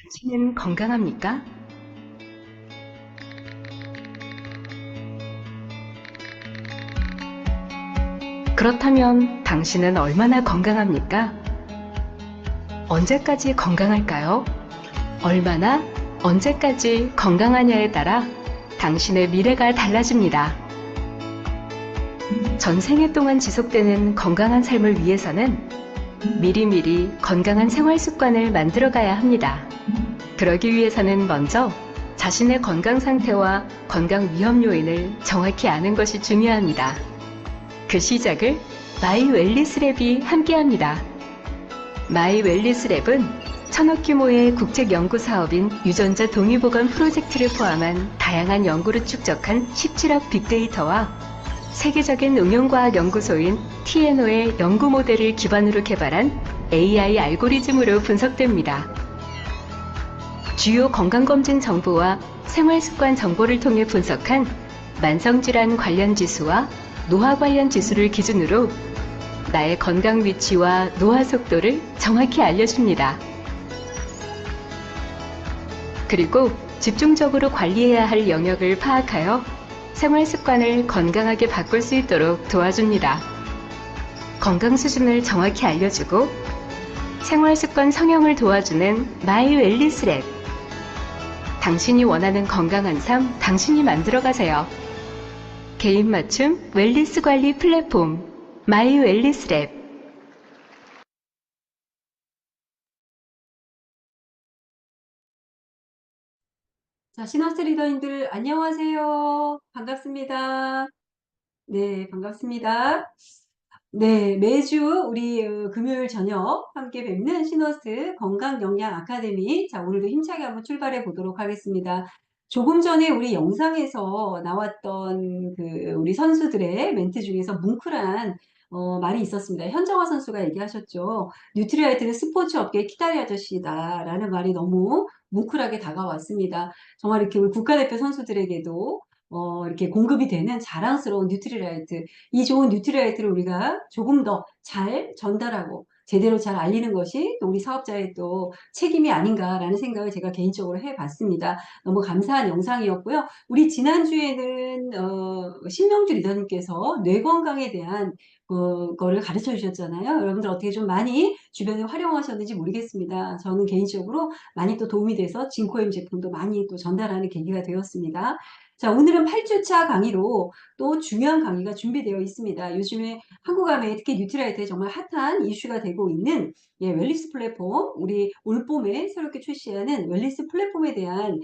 당신은 건강합니까? 그렇다면 당신은 얼마나 건강합니까? 언제까지 건강할까요? 얼마나, 언제까지 건강하냐에 따라 당신의 미래가 달라집니다. 전생에 동안 지속되는 건강한 삶을 위해서는 미리미리 건강한 생활 습관을 만들어가야 합니다. 그러기 위해서는 먼저 자신의 건강 상태와 건강 위험 요인을 정확히 아는 것이 중요합니다. 그 시작을 마이 웰리스랩이 함께합니다. 마이 웰리스랩은 천억 규모의 국책 연구 사업인 유전자 동의보건 프로젝트를 포함한 다양한 연구를 축적한 17억 빅데이터와 세계적인 응용과학 연구소인 TNO의 연구 모델을 기반으로 개발한 AI 알고리즘으로 분석됩니다. 주요 건강검진 정보와 생활습관 정보를 통해 분석한 만성질환 관련 지수와 노화 관련 지수를 기준으로 나의 건강 위치와 노화 속도를 정확히 알려줍니다. 그리고 집중적으로 관리해야 할 영역을 파악하여 생활 습관을 건강하게 바꿀 수 있도록 도와줍니다. 건강 수준을 정확히 알려주고 생활 습관 성형을 도와주는 마이 웰리스랩. 당신이 원하는 건강한 삶, 당신이 만들어가세요. 개인 맞춤 웰니스 관리 플랫폼 마이 웰니스랩. 자, 시너스 리더님들 안녕하세요. 반갑습니다. 네, 반갑습니다. 네, 매주 우리 금요일 저녁 함께 뵙는 시너스 건강영양 아카데미. 자, 오늘도 힘차게 한번 출발해 보도록 하겠습니다. 조금 전에 우리 영상에서 나왔던 그 우리 선수들의 멘트 중에서 뭉클한 말이 있었습니다. 현정화 선수가 얘기하셨죠. 뉴트리라이트는 스포츠 업계의 키다리 아저씨다라는 말이 너무 뭉클하게 다가왔습니다. 정말 이렇게 우리 국가대표 선수들에게도 이렇게 공급이 되는 자랑스러운 뉴트리라이트. 이 좋은 뉴트리라이트를 우리가 조금 더 잘 전달하고 제대로 잘 알리는 것이 또 우리 사업자의 또 책임이 아닌가라는 생각을 제가 개인적으로 해봤습니다. 너무 감사한 영상이었고요. 우리 지난주에는 신명주 리더님께서 뇌 건강에 대한 거를 가르쳐 주셨잖아요. 여러분들 어떻게 좀 많이 주변에 활용하셨는지 모르겠습니다. 저는 개인적으로 많이 또 도움이 돼서 진코엠 제품도 많이 또 전달하는 계기가 되었습니다. 자, 오늘은 8주차 강의로 또 중요한 강의가 준비되어 있습니다. 요즘에 한국암에 특히 뉴트라이트에 정말 핫한 이슈가 되고 있는 웰리스 플랫폼, 우리 올봄에 새롭게 출시하는 웰리스 플랫폼에 대한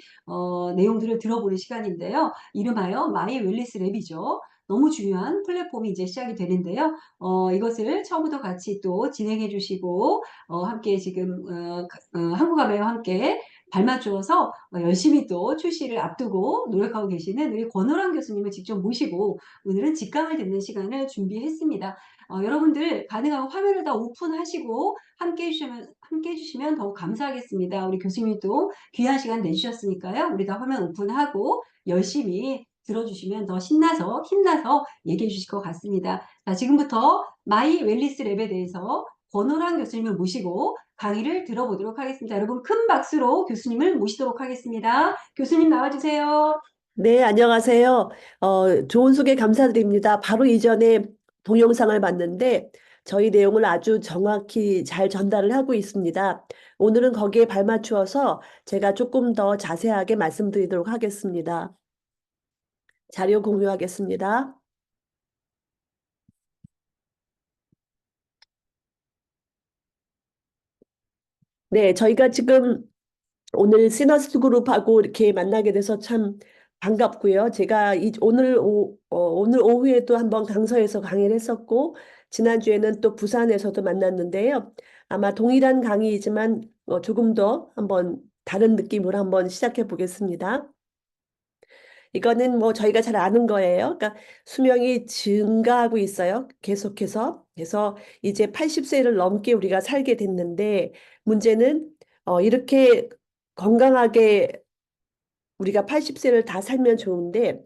내용들을 들어보는 시간인데요. 이름하여 마이 웰리스 랩이죠. 너무 중요한 플랫폼이 이제 시작이 되는데요. 이것을 처음부터 같이 또 진행해 주시고 함께 지금 한국암회와 함께 발맞추어서 열심히 또 출시를 앞두고 노력하고 계시는 우리 권호랑 교수님을 직접 모시고 오늘은 직감을 듣는 시간을 준비했습니다. 여러분들 가능하면 화면을 다 오픈하시고 함께 해주시면 더욱 감사하겠습니다. 우리 교수님도 귀한 시간 내주셨으니까요. 우리 다 화면 오픈하고 열심히 들어주시면 더 신나서 힘나서 얘기해 주실 것 같습니다. 자, 지금부터 마이 웰리스 랩에 대해서 권호랑 교수님을 모시고 강의를 들어보도록 하겠습니다. 여러분 큰 박수로 교수님을 모시도록 하겠습니다. 교수님 나와주세요. 네, 안녕하세요. 좋은 소개 감사드립니다. 바로 이전에 동영상을 봤는데 저희 내용을 아주 정확히 잘 전달을 하고 있습니다. 오늘은 거기에 발맞추어서 제가 조금 더 자세하게 말씀드리도록 하겠습니다. 자료 공유하겠습니다. 네, 저희가 지금 오늘 시너스 그룹하고 이렇게 만나게 돼서 참 반갑고요. 제가 오늘 오후에도 한번 강서에서 강의를 했었고, 지난주에는 또 부산에서도 만났는데요. 아마 동일한 강의이지만 조금 더 한번 다른 느낌으로 한번 시작해 보겠습니다. 이거는 뭐 저희가 잘 아는 거예요. 그러니까 수명이 증가하고 있어요. 계속해서. 그래서 이제 80세를 넘게 우리가 살게 됐는데 문제는 이렇게 건강하게 우리가 80세를 다 살면 좋은데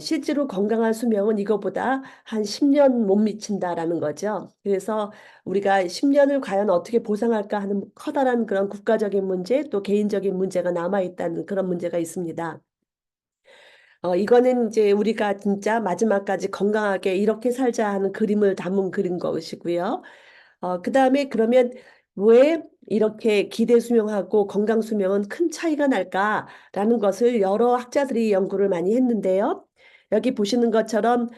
실제로 건강한 수명은 이거보다 한 10년 못 미친다라는 거죠. 그래서 우리가 10년을 과연 어떻게 보상할까 하는 커다란 그런 국가적인 문제, 또 개인적인 문제가 남아있다는 그런 문제가 있습니다. 이거는 이제 우리가 진짜 마지막까지 건강하게 이렇게 살자 하는 그림을 담은 그린 것이고요. 그다음에 그러면 왜 이렇게 기대 수명하고 건강 수명은 큰 차이가 날까라는 것을 여러 학자들이 연구를 많이 했는데요. 여기 보시는 것처럼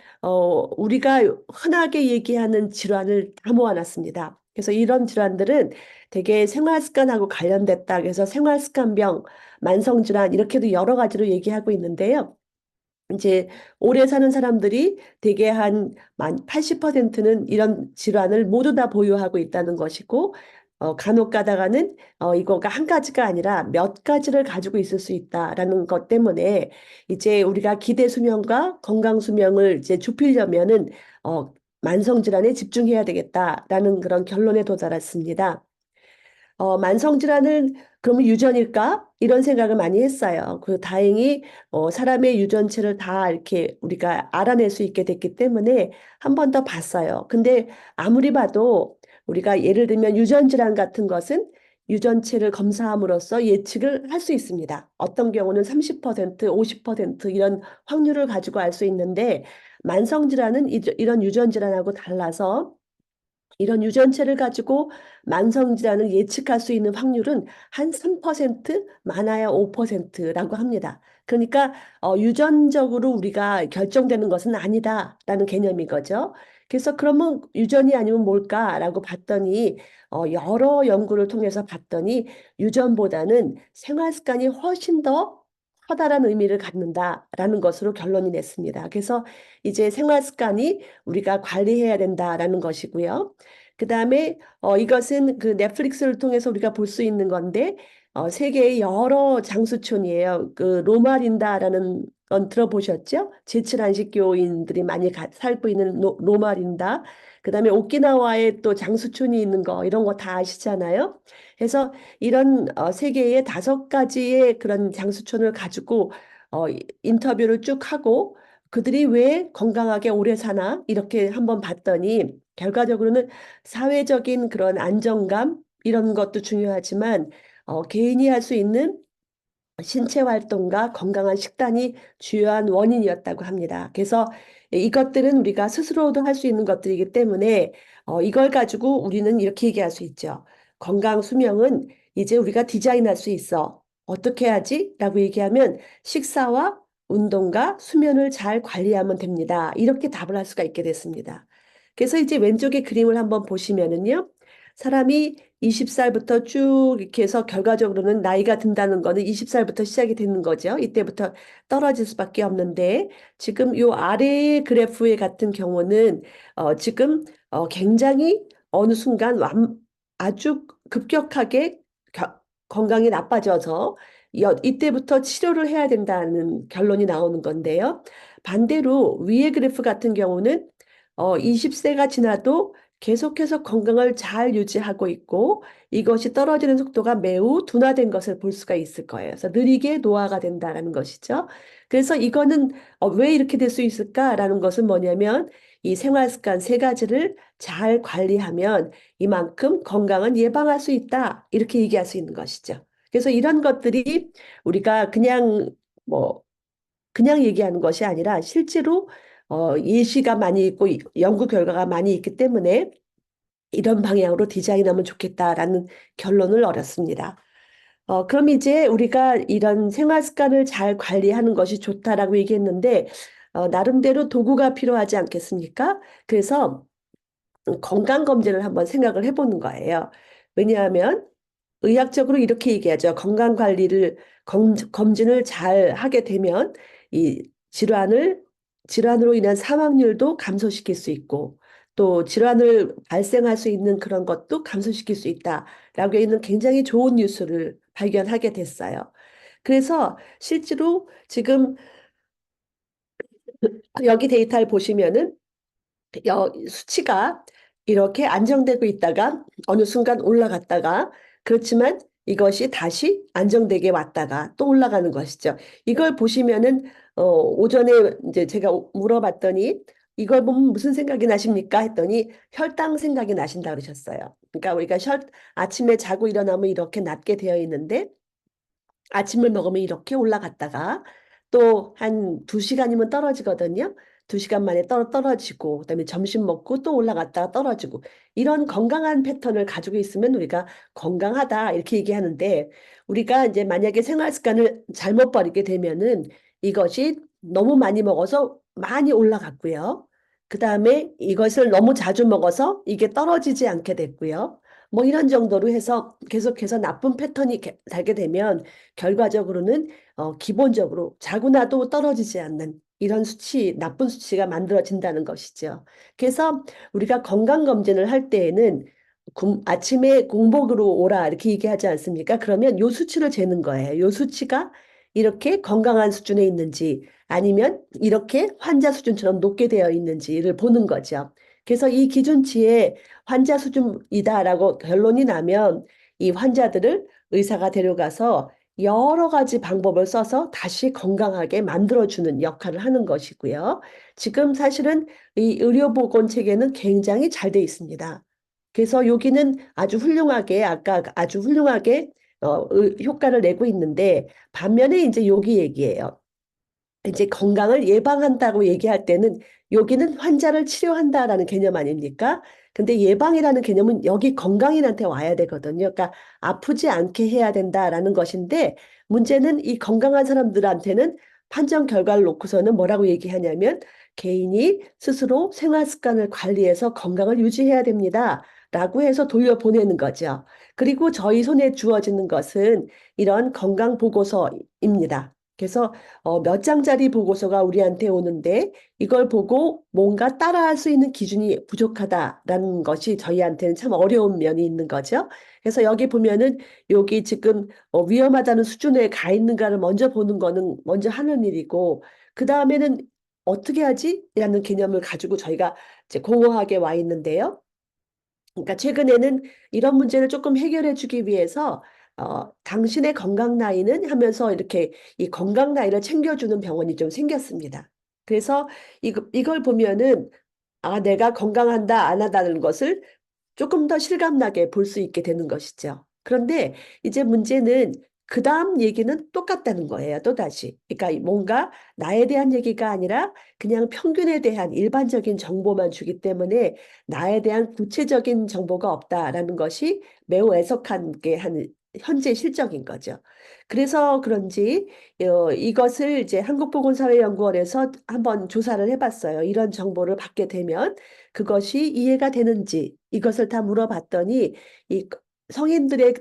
우리가 흔하게 얘기하는 질환을 다 모아놨습니다. 그래서 이런 질환들은 되게 생활습관하고 관련됐다. 그래서 생활습관병, 만성질환 이렇게도 여러 가지로 얘기하고 있는데요. 이제 오래 사는 사람들이 대개 한 80%는 이런 질환을 모두 다 보유하고 있다는 것이고, 간혹 가다가는 이거가 한 가지가 아니라 몇 가지를 가지고 있을 수 있다라는 것 때문에 이제 우리가 기대 수명과 건강 수명을 이제 좁히려면은 만성 질환에 집중해야 되겠다라는 그런 결론에 도달했습니다. 만성 질환은 그러면 유전일까? 이런 생각을 많이 했어요. 다행히 사람의 유전체를 다 이렇게 우리가 알아낼 수 있게 됐기 때문에 한 번 더 봤어요. 근데 아무리 봐도 우리가 예를 들면 유전 질환 같은 것은 유전체를 검사함으로써 예측을 할 수 있습니다. 어떤 경우는 30%, 50% 이런 확률을 가지고 알 수 있는데 만성 질환은 이런 유전 질환하고 달라서 이런 유전체를 가지고 만성 질환을 예측할 수 있는 확률은 한 3%, 많아야 5%라고 합니다. 그러니까 유전적으로 우리가 결정되는 것은 아니다라는 개념인 거죠. 그래서 그러면 유전이 아니면 뭘까라고 봤더니 여러 연구를 통해서 봤더니 유전보다는 생활 습관이 훨씬 더 커다란 의미를 갖는다라는 것으로 결론이 냈습니다. 그래서 이제 생활 습관이 우리가 관리해야 된다라는 것이고요. 그다음에 이것은 그 넷플릭스를 통해서 우리가 볼 수 있는 건데 세계의 여러 장수촌이에요. 그 로마린다라는 건 들어보셨죠? 제칠안식교인들이 많이 살고 있는 로마린다. 그다음에 오키나와에 또 장수촌이 있는 거 이런 거 다 아시잖아요. 그래서 이런 세계의 5가지의 그런 장수촌을 가지고 인터뷰를 쭉 하고 그들이 왜 건강하게 오래 사나 이렇게 한번 봤더니 결과적으로는 사회적인 그런 안정감 이런 것도 중요하지만 개인이 할 수 있는 신체 활동과 건강한 식단이 주요한 원인이었다고 합니다. 그래서 이것들은 우리가 스스로도 할 수 있는 것들이기 때문에 이걸 가지고 우리는 이렇게 얘기할 수 있죠. 건강 수명은 이제 우리가 디자인할 수 있어. 어떻게 하지? 라고 얘기하면 식사와 운동과 수면을 잘 관리하면 됩니다. 이렇게 답을 할 수가 있게 됐습니다. 그래서 이제 왼쪽의 그림을 한번 보시면은요. 사람이 20살부터 쭉 이렇게 해서 결과적으로는 나이가 든다는 거는 20살부터 시작이 되는 거죠. 이때부터 떨어질 수밖에 없는데 지금 요 아래의 그래프의 같은 경우는 지금 굉장히 어느 순간 아주 급격하게 건강이 나빠져서 이때부터 치료를 해야 된다는 결론이 나오는 건데요. 반대로 위의 그래프 같은 경우는 20세가 지나도 계속해서 건강을 잘 유지하고 있고 이것이 떨어지는 속도가 매우 둔화된 것을 볼 수가 있을 거예요. 그래서 느리게 노화가 된다는 것이죠. 그래서 이거는 왜 이렇게 될 수 있을까라는 것은 뭐냐면 이 생활 습관 3가지를 잘 관리하면 이만큼 건강은 예방할 수 있다. 이렇게 얘기할 수 있는 것이죠. 그래서 이런 것들이 우리가 그냥 얘기하는 것이 아니라 실제로 예시가 많이 있고 연구 결과가 많이 있기 때문에 이런 방향으로 디자인하면 좋겠다라는 결론을 얻었습니다. 그럼 이제 우리가 이런 생활 습관을 잘 관리하는 것이 좋다라고 얘기했는데 나름대로 도구가 필요하지 않겠습니까? 그래서 건강검진을 한번 생각을 해보는 거예요. 왜냐하면 의학적으로 이렇게 얘기하죠. 건강관리를 검진을 잘 하게 되면 이 질환으로 인한 사망률도 감소시킬 수 있고 또 질환을 발생할 수 있는 그런 것도 감소시킬 수 있다라고 있는 굉장히 좋은 뉴스를 발견하게 됐어요. 그래서 실제로 지금 여기 데이터를 보시면은 수치가 이렇게 안정되고 있다가 어느 순간 올라갔다가 그렇지만 이것이 다시 안정되게 왔다가 또 올라가는 것이죠. 이걸 보시면은 오전에 이제 제가 물어봤더니 이걸 보면 무슨 생각이 나십니까? 했더니 혈당 생각이 나신다 그러셨어요. 그러니까 우리가 아침에 자고 일어나면 이렇게 낮게 되어 있는데 아침을 먹으면 이렇게 올라갔다가 또 한 2시간이면 떨어지거든요. 2시간 만에 떨어지고 그다음에 점심 먹고 또 올라갔다가 떨어지고 이런 건강한 패턴을 가지고 있으면 우리가 건강하다 이렇게 얘기하는데 우리가 이제 만약에 생활 습관을 잘못 버리게 되면은 이것이 너무 많이 먹어서 많이 올라갔고요. 그다음에 이것을 너무 자주 먹어서 이게 떨어지지 않게 됐고요. 뭐 이런 정도로 해서 계속해서 나쁜 패턴이 달게 되면 결과적으로는 기본적으로 자고 나도 떨어지지 않는 이런 나쁜 수치가 만들어진다는 것이죠. 그래서 우리가 건강검진을 할 때에는 아침에 공복으로 오라 이렇게 얘기하지 않습니까? 그러면 요 수치를 재는 거예요. 요 수치가 이렇게 건강한 수준에 있는지 아니면 이렇게 환자 수준처럼 높게 되어 있는지를 보는 거죠. 그래서 이 기준치에 환자 수준이다라고 결론이 나면 이 환자들을 의사가 데려가서 여러 가지 방법을 써서 다시 건강하게 만들어주는 역할을 하는 것이고요. 지금 사실은 이 의료보건 체계는 굉장히 잘 돼 있습니다. 그래서 여기는 아주 훌륭하게, 아까 아주 훌륭하게 효과를 내고 있는데 반면에 이제 여기 얘기예요. 이제 건강을 예방한다고 얘기할 때는 여기는 환자를 치료한다라는 개념 아닙니까? 근데 예방이라는 개념은 여기 건강인한테 와야 되거든요. 그러니까 아프지 않게 해야 된다라는 것인데 문제는 이 건강한 사람들한테는 판정 결과를 놓고서는 뭐라고 얘기하냐면 개인이 스스로 생활 습관을 관리해서 건강을 유지해야 됩니다. 라고 해서 돌려보내는 거죠. 그리고 저희 손에 주어지는 것은 이런 건강 보고서입니다. 그래서 몇 장짜리 보고서가 우리한테 오는데 이걸 보고 뭔가 따라할 수 있는 기준이 부족하다라는 것이 저희한테는 참 어려운 면이 있는 거죠. 그래서 여기 보면은 여기 지금 위험하다는 수준에 가 있는가를 먼저 보는 거는 먼저 하는 일이고 그 다음에는 어떻게 하지? 라는 개념을 가지고 저희가 이제 공허하게 와 있는데요. 그러니까 최근에는 이런 문제를 조금 해결해 주기 위해서 당신의 건강 나이는 하면서 이렇게 이 건강 나이를 챙겨주는 병원이 좀 생겼습니다. 그래서 이걸 보면은 내가 건강한다, 안 하다는 것을 조금 더 실감나게 볼 수 있게 되는 것이죠. 그런데 이제 문제는 그 다음 얘기는 똑같다는 거예요. 또다시. 그러니까 뭔가 나에 대한 얘기가 아니라 그냥 평균에 대한 일반적인 정보만 주기 때문에 나에 대한 구체적인 정보가 없다라는 것이 매우 애석하게 한 현재 실정인 거죠. 그래서 그런지 이것을 이제 한국보건사회연구원에서 한번 조사를 해봤어요. 이런 정보를 받게 되면 그것이 이해가 되는지 이것을 다 물어봤더니 이 성인들의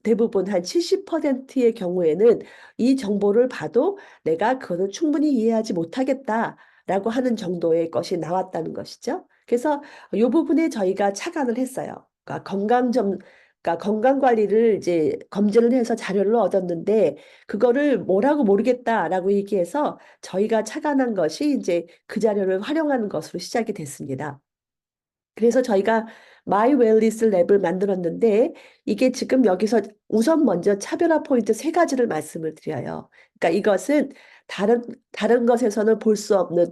대부분 한 70%의 경우에는 이 정보를 봐도 내가 그거는 충분히 이해하지 못하겠다라고 하는 정도의 것이 나왔다는 것이죠. 그래서 이 부분에 저희가 착안을 했어요. 그러니까 건강 관리를 이제 검진을 해서 자료를 얻었는데 그거를 뭐라고 모르겠다라고 얘기해서 저희가 착안한 것이 이제 그 자료를 활용하는 것으로 시작이 됐습니다. 그래서 저희가 마이 웰니스 랩을 만들었는데 이게 지금 여기서 우선 먼저 차별화 포인트 3가지를 말씀을 드려요. 그러니까 이것은 다른 것에서는 볼 수 없는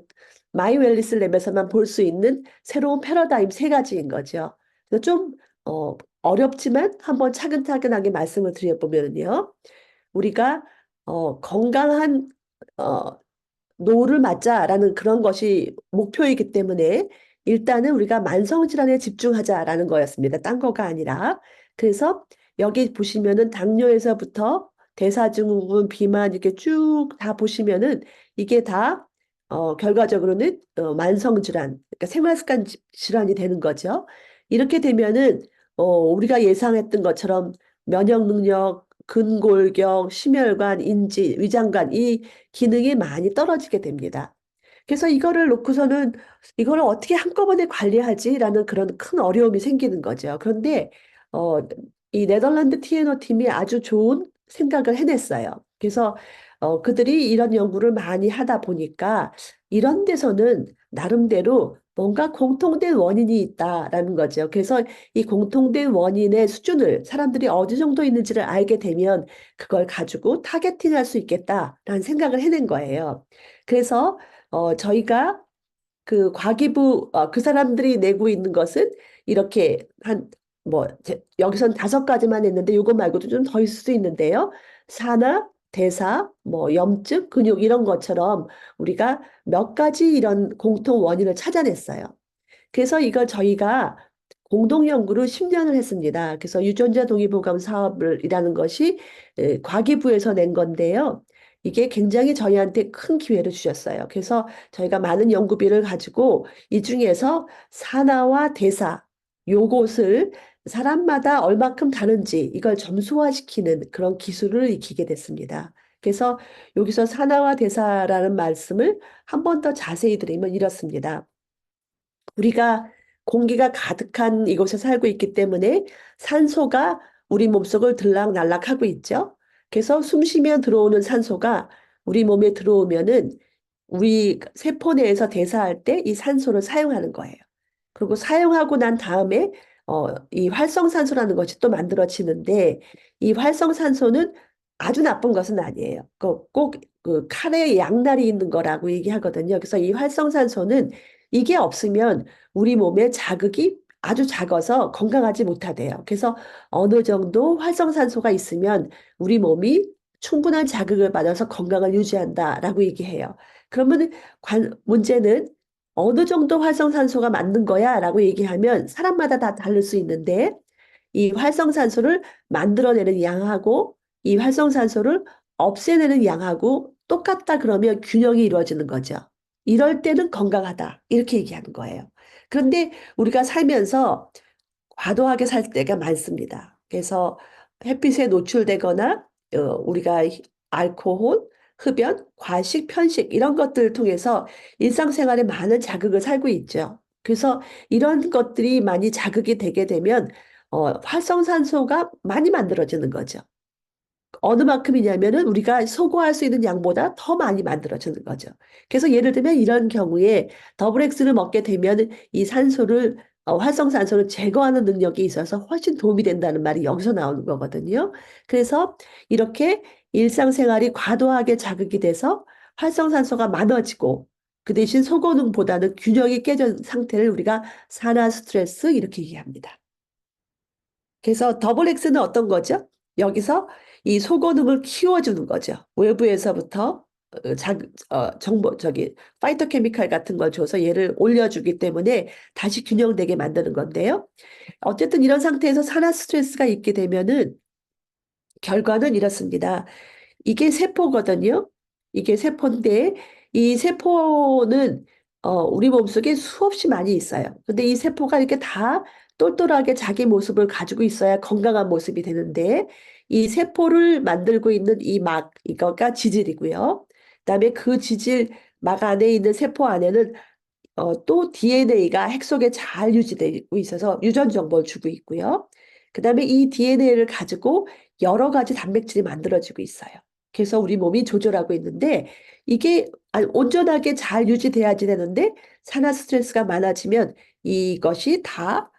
마이 웰니스 랩에서만 볼 수 있는 새로운 패러다임 3가지인 거죠. 그래서 좀 어렵지만 한번 차근차근하게 말씀을 드려보면요. 우리가 건강한 어, 노를 맞자라는 그런 것이 목표이기 때문에 일단은 우리가 만성질환에 집중하자라는 거였습니다. 딴 거가 아니라. 그래서 여기 보시면은 당뇨에서부터 대사증후군, 비만 이렇게 쭉 다 보시면은 이게 다 결과적으로는 만성질환, 그러니까 생활습관 질환이 되는 거죠. 이렇게 되면은 우리가 예상했던 것처럼 면역 능력, 근골격, 심혈관, 인지, 위장관 이 기능이 많이 떨어지게 됩니다. 그래서 이거를 놓고서는 이거를 어떻게 한꺼번에 관리하지라는 그런 큰 어려움이 생기는 거죠. 그런데 어, 이 네덜란드 TNO 팀이 아주 좋은 생각을 해냈어요. 그래서 그들이 이런 연구를 많이 하다 보니까 이런 데서는 나름대로 뭔가 공통된 원인이 있다라는 거죠. 그래서 이 공통된 원인의 수준을 사람들이 어느 정도 있는지를 알게 되면 그걸 가지고 타겟팅할 수 있겠다라는 생각을 해낸 거예요. 그래서 저희가 그 과기부 그 사람들이 내고 있는 것은 이렇게 한 뭐 여기선 5가지만 했는데 요거 말고도 좀 더 있을 수 있는데요. 산화, 대사, 뭐 염증, 근육 이런 것처럼 우리가 몇 가지 이런 공통 원인을 찾아냈어요. 그래서 이걸 저희가 공동 연구를 10년을 했습니다. 그래서 유전자 동의보감 사업을 이라는 것이 과기부에서 낸 건데요. 이게 굉장히 저희한테 큰 기회를 주셨어요. 그래서 저희가 많은 연구비를 가지고 이 중에서 산화와 대사 요것을 사람마다 얼마큼 다른지 이걸 점수화시키는 그런 기술을 익히게 됐습니다. 그래서 여기서 산화와 대사라는 말씀을 한 번 더 자세히 드리면 이렇습니다. 우리가 공기가 가득한 이곳에 살고 있기 때문에 산소가 우리 몸속을 들락날락하고 있죠. 그래서 숨 쉬면 들어오는 산소가 우리 몸에 들어오면은 우리 세포 내에서 대사할 때 이 산소를 사용하는 거예요. 그리고 사용하고 난 다음에 이 활성산소라는 것이 또 만들어지는데 이 활성산소는 아주 나쁜 것은 아니에요. 꼭 그 칼에 양날이 있는 거라고 얘기하거든요. 그래서 이 활성산소는 이게 없으면 우리 몸에 자극이 아주 작아서 건강하지 못하대요. 그래서 어느 정도 활성산소가 있으면 우리 몸이 충분한 자극을 받아서 건강을 유지한다라고 얘기해요. 그러면 문제는 어느 정도 활성산소가 맞는 거야라고 얘기하면 사람마다 다 다를 수 있는데 이 활성산소를 만들어내는 양하고 이 활성산소를 없애내는 양하고 똑같다 그러면 균형이 이루어지는 거죠. 이럴 때는 건강하다 이렇게 얘기하는 거예요. 그런데 우리가 살면서 과도하게 살 때가 많습니다. 그래서 햇빛에 노출되거나 우리가 알코올, 흡연, 과식, 편식 이런 것들을 통해서 일상생활에 많은 자극을 살고 있죠. 그래서 이런 것들이 많이 자극이 되게 되면 활성산소가 많이 만들어지는 거죠. 어느 만큼이냐면은 우리가 소거할 수 있는 양보다 더 많이 만들어지는 거죠. 그래서 예를 들면 이런 경우에 더블 X를 먹게 되면 이 산소를 활성산소를 제거하는 능력이 있어서 훨씬 도움이 된다는 말이 여기서 나오는 거거든요. 그래서 이렇게 일상생활이 과도하게 자극이 돼서 활성산소가 많아지고 그 대신 소고능보다는 균형이 깨진 상태를 우리가 산화 스트레스 이렇게 얘기합니다. 그래서 더블 X는 어떤 거죠? 여기서 이 소고능을 키워주는 거죠. 외부에서부터 정보 파이토케미칼 같은 걸 줘서 얘를 올려주기 때문에 다시 균형되게 만드는 건데요. 어쨌든 이런 상태에서 산화 스트레스가 있게 되면은 결과는 이렇습니다. 이게 세포거든요. 이게 세포인데 이 세포는 우리 몸속에 수없이 많이 있어요. 근데 이 세포가 이렇게 다 똘똘하게 자기 모습을 가지고 있어야 건강한 모습이 되는데 이 세포를 만들고 있는 이 막 이거가 지질이고요. 그다음에 그 지질 막 안에 있는 세포 안에는 또 DNA가 핵 속에 잘 유지되고 있어서 유전 정보를 주고 있고요. 그다음에 이 DNA를 가지고 여러 가지 단백질이 만들어지고 있어요. 그래서 우리 몸이 조절하고 있는데 이게 온전하게 잘 유지돼야지 되는데 산화 스트레스가 많아지면 이것이 다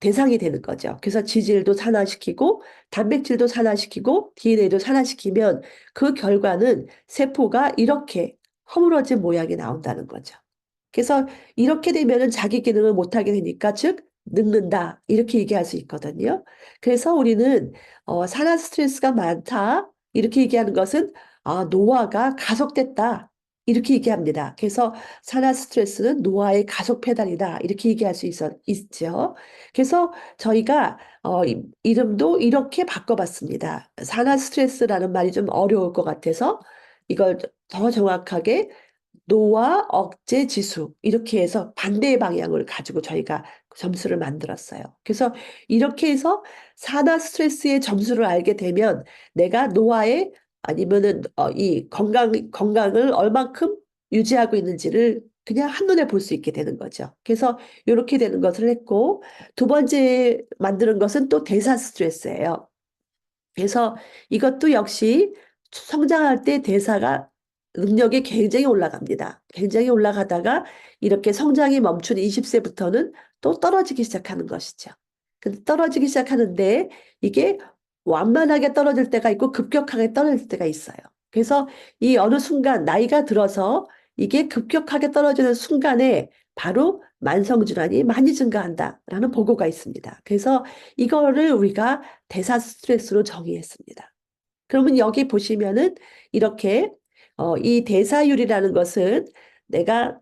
대상이 되는 거죠. 그래서 지질도 산화시키고 단백질도 산화시키고 DNA도 산화시키면 그 결과는 세포가 이렇게 허물어진 모양이 나온다는 거죠. 그래서 이렇게 되면은 자기 기능을 못하게 되니까 즉 늙는다 이렇게 얘기할 수 있거든요. 그래서 우리는 산화 스트레스가 많다 이렇게 얘기하는 것은 노화가 가속됐다 이렇게 얘기합니다. 그래서 산화 스트레스는 노화의 가속 페달이다 이렇게 얘기할 수 있죠. 그래서 저희가 이름도 이렇게 바꿔봤습니다. 산화 스트레스라는 말이 좀 어려울 것 같아서 이걸 더 정확하게 노화 억제 지수 이렇게 해서 반대의 방향을 가지고 저희가 점수를 만들었어요. 그래서 이렇게 해서 산화 스트레스의 점수를 알게 되면 내가 노화에 아니면은 이 건강을 얼만큼 유지하고 있는지를 그냥 한눈에 볼 수 있게 되는 거죠. 그래서 이렇게 되는 것을 했고 두 번째 만드는 것은 또 대사 스트레스예요. 그래서 이것도 역시 성장할 때 대사가 능력이 굉장히 올라갑니다. 굉장히 올라가다가 이렇게 성장이 멈춘 20세부터는 또 떨어지기 시작하는 것이죠. 근데 떨어지기 시작하는데 이게 완만하게 떨어질 때가 있고 급격하게 떨어질 때가 있어요. 그래서 이 어느 순간 나이가 들어서 이게 급격하게 떨어지는 순간에 바로 만성질환이 많이 증가한다라는 보고가 있습니다. 그래서 이거를 우리가 대사 스트레스로 정의했습니다. 그러면 여기 보시면은 이렇게 이 대사율이라는 것은 내가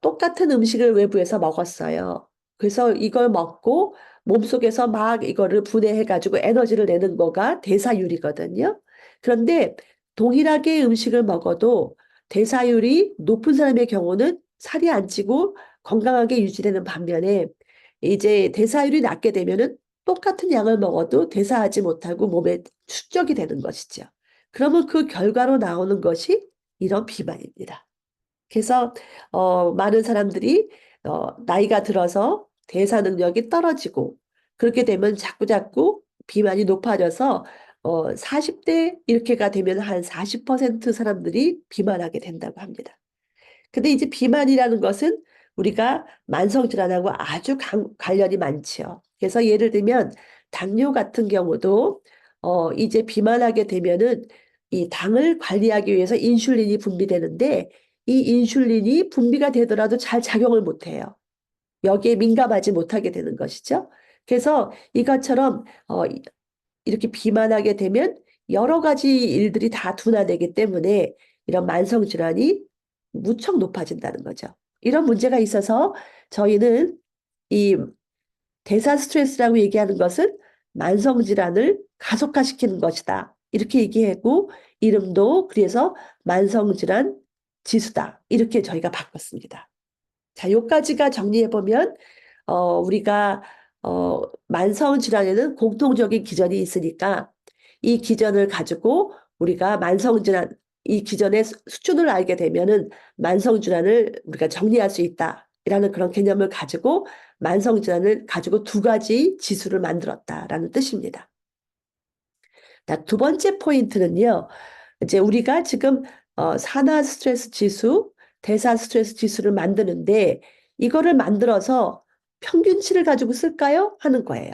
똑같은 음식을 외부에서 먹었어요. 그래서 이걸 먹고 몸속에서 막 이거를 분해해 가지고 에너지를 내는 거가 대사율이거든요. 그런데 동일하게 음식을 먹어도 대사율이 높은 사람의 경우는 살이 안 찌고 건강하게 유지되는 반면에 이제 대사율이 낮게 되면은 똑같은 양을 먹어도 대사하지 못하고 몸에 축적이 되는 것이죠. 그러면 그 결과로 나오는 것이 이런 비만입니다. 그래서 많은 사람들이 나이가 들어서 대사 능력이 떨어지고 그렇게 되면 자꾸자꾸 비만이 높아져서 40대 이렇게가 되면 한 40% 사람들이 비만하게 된다고 합니다. 근데 이제 비만이라는 것은 우리가 만성 질환하고 아주 관련이 많지요. 그래서 예를 들면 당뇨 같은 경우도 이제 비만하게 되면은 이 당을 관리하기 위해서 인슐린이 분비되는데 이 인슐린이 분비가 되더라도 잘 작용을 못 해요. 여기에 민감하지 못하게 되는 것이죠. 그래서 이것처럼 이렇게 비만하게 되면 여러 가지 일들이 다 둔화되기 때문에 이런 만성 질환이 무척 높아진다는 거죠. 이런 문제가 있어서 저희는 이 대사 스트레스라고 얘기하는 것은 만성 질환을 가속화시키는 것이다. 이렇게 얘기하고 이름도 그래서 만성 질환 지수다. 이렇게 저희가 바꿨습니다. 자, 요까지가 정리해 보면 우리가 만성 질환에는 공통적인 기전이 있으니까 이 기전을 가지고 우리가 만성 질환 이 기전의 수준을 알게 되면은 만성 질환을 우리가 정리할 수 있다라는 그런 개념을 가지고 만성 질환을 가지고 두 가지 지수를 만들었다라는 뜻입니다. 자, 두 번째 포인트는요. 이제 우리가 지금 산화 스트레스 지수, 대사 스트레스 지수를 만드는데 이거를 만들어서 평균치를 가지고 쓸까요? 하는 거예요.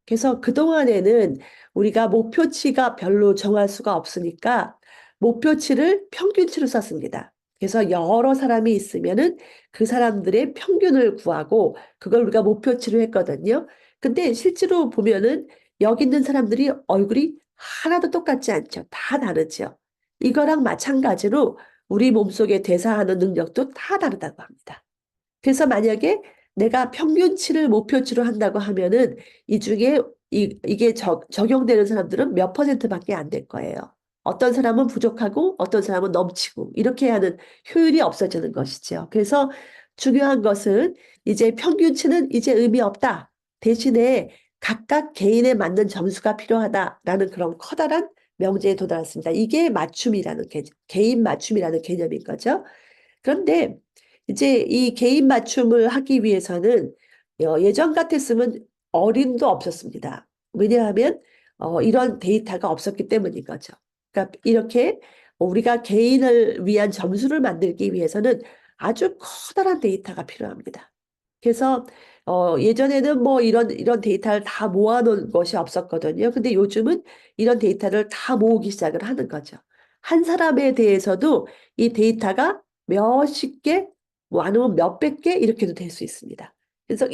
그래서 그동안에는 우리가 목표치가 별로 정할 수가 없으니까 목표치를 평균치로 썼습니다. 그래서 여러 사람이 있으면은 그 사람들의 평균을 구하고 그걸 우리가 목표치로 했거든요. 근데 실제로 보면은 여기 있는 사람들이 얼굴이 하나도 똑같지 않죠. 다 다르죠. 이거랑 마찬가지로 우리 몸속에 대사하는 능력도 다 다르다고 합니다. 그래서 만약에 내가 평균치를 목표치로 한다고 하면은 이 중에 이게 적용되는 사람들은 몇 %밖에 안 될 거예요. 어떤 사람은 부족하고 어떤 사람은 넘치고 이렇게 하는 효율이 없어지는 것이죠. 그래서 중요한 것은 이제 평균치는 이제 의미 없다. 대신에 각각 개인에 맞는 점수가 필요하다라는 그런 커다란 명제에 도달했습니다. 이게 맞춤이라는 개인 맞춤이라는 개념인 거죠. 그런데 이제 이 개인 맞춤을 하기 위해서는 예전 같았으면 어림도 없었습니다. 왜냐하면 이런 데이터가 없었기 때문인 거죠. 그러니까 이렇게 우리가 개인을 위한 점수를 만들기 위해서는 아주 커다란 데이터가 필요합니다. 그래서 예전에는 뭐 이런 데이터를 다 모아 놓은 것이 없었거든요. 근데 요즘은 이런 데이터를 다 모으기 시작을 하는 거죠. 한 사람에 대해서도 이 데이터가 몇십 개, 뭐 아니면 몇백 개 이렇게도 될 수 있습니다. 그래서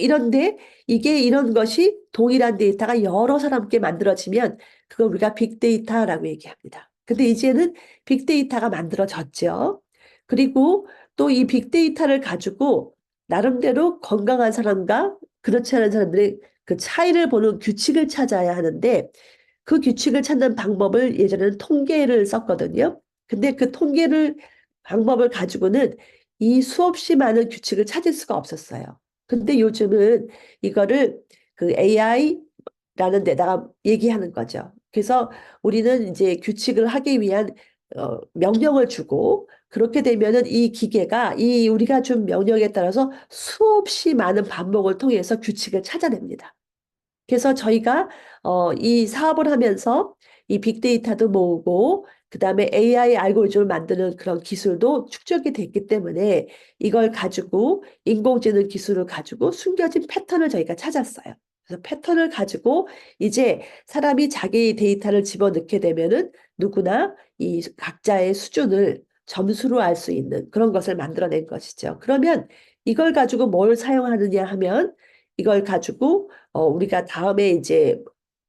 이게 이런 것이 동일한 데이터가 여러 사람께 만들어지면 그걸 우리가 빅데이터라고 얘기합니다. 근데 이제는 빅데이터가 만들어졌죠. 그리고 또 이 빅데이터를 가지고 나름대로 건강한 사람과 그렇지 않은 사람들의 그 차이를 보는 규칙을 찾아야 하는데 그 규칙을 찾는 방법을 예전에는 통계를 썼거든요. 근데 그 방법을 가지고는 이 수없이 많은 규칙을 찾을 수가 없었어요. 근데 요즘은 이거를 그 AI라는 데다가 얘기하는 거죠. 그래서 우리는 이제 규칙을 하기 위한 명령을 주고 그렇게 되면은 이 기계가 우리가 준 명령에 따라서 수없이 많은 반복을 통해서 규칙을 찾아냅니다. 그래서 저희가 이 사업을 하면서 이 빅데이터도 모으고 그다음에 AI 알고리즘을 만드는 그런 기술도 축적이 됐기 때문에 이걸 가지고 인공지능 기술을 가지고 숨겨진 패턴을 저희가 찾았어요. 그래서 패턴을 가지고 이제 사람이 자기 데이터를 집어넣게 되면은 누구나 이 각자의 수준을 점수로 알 수 있는 그런 것을 만들어낸 것이죠. 그러면 이걸 가지고 뭘 사용하느냐 하면 이걸 가지고 우리가 다음에 이제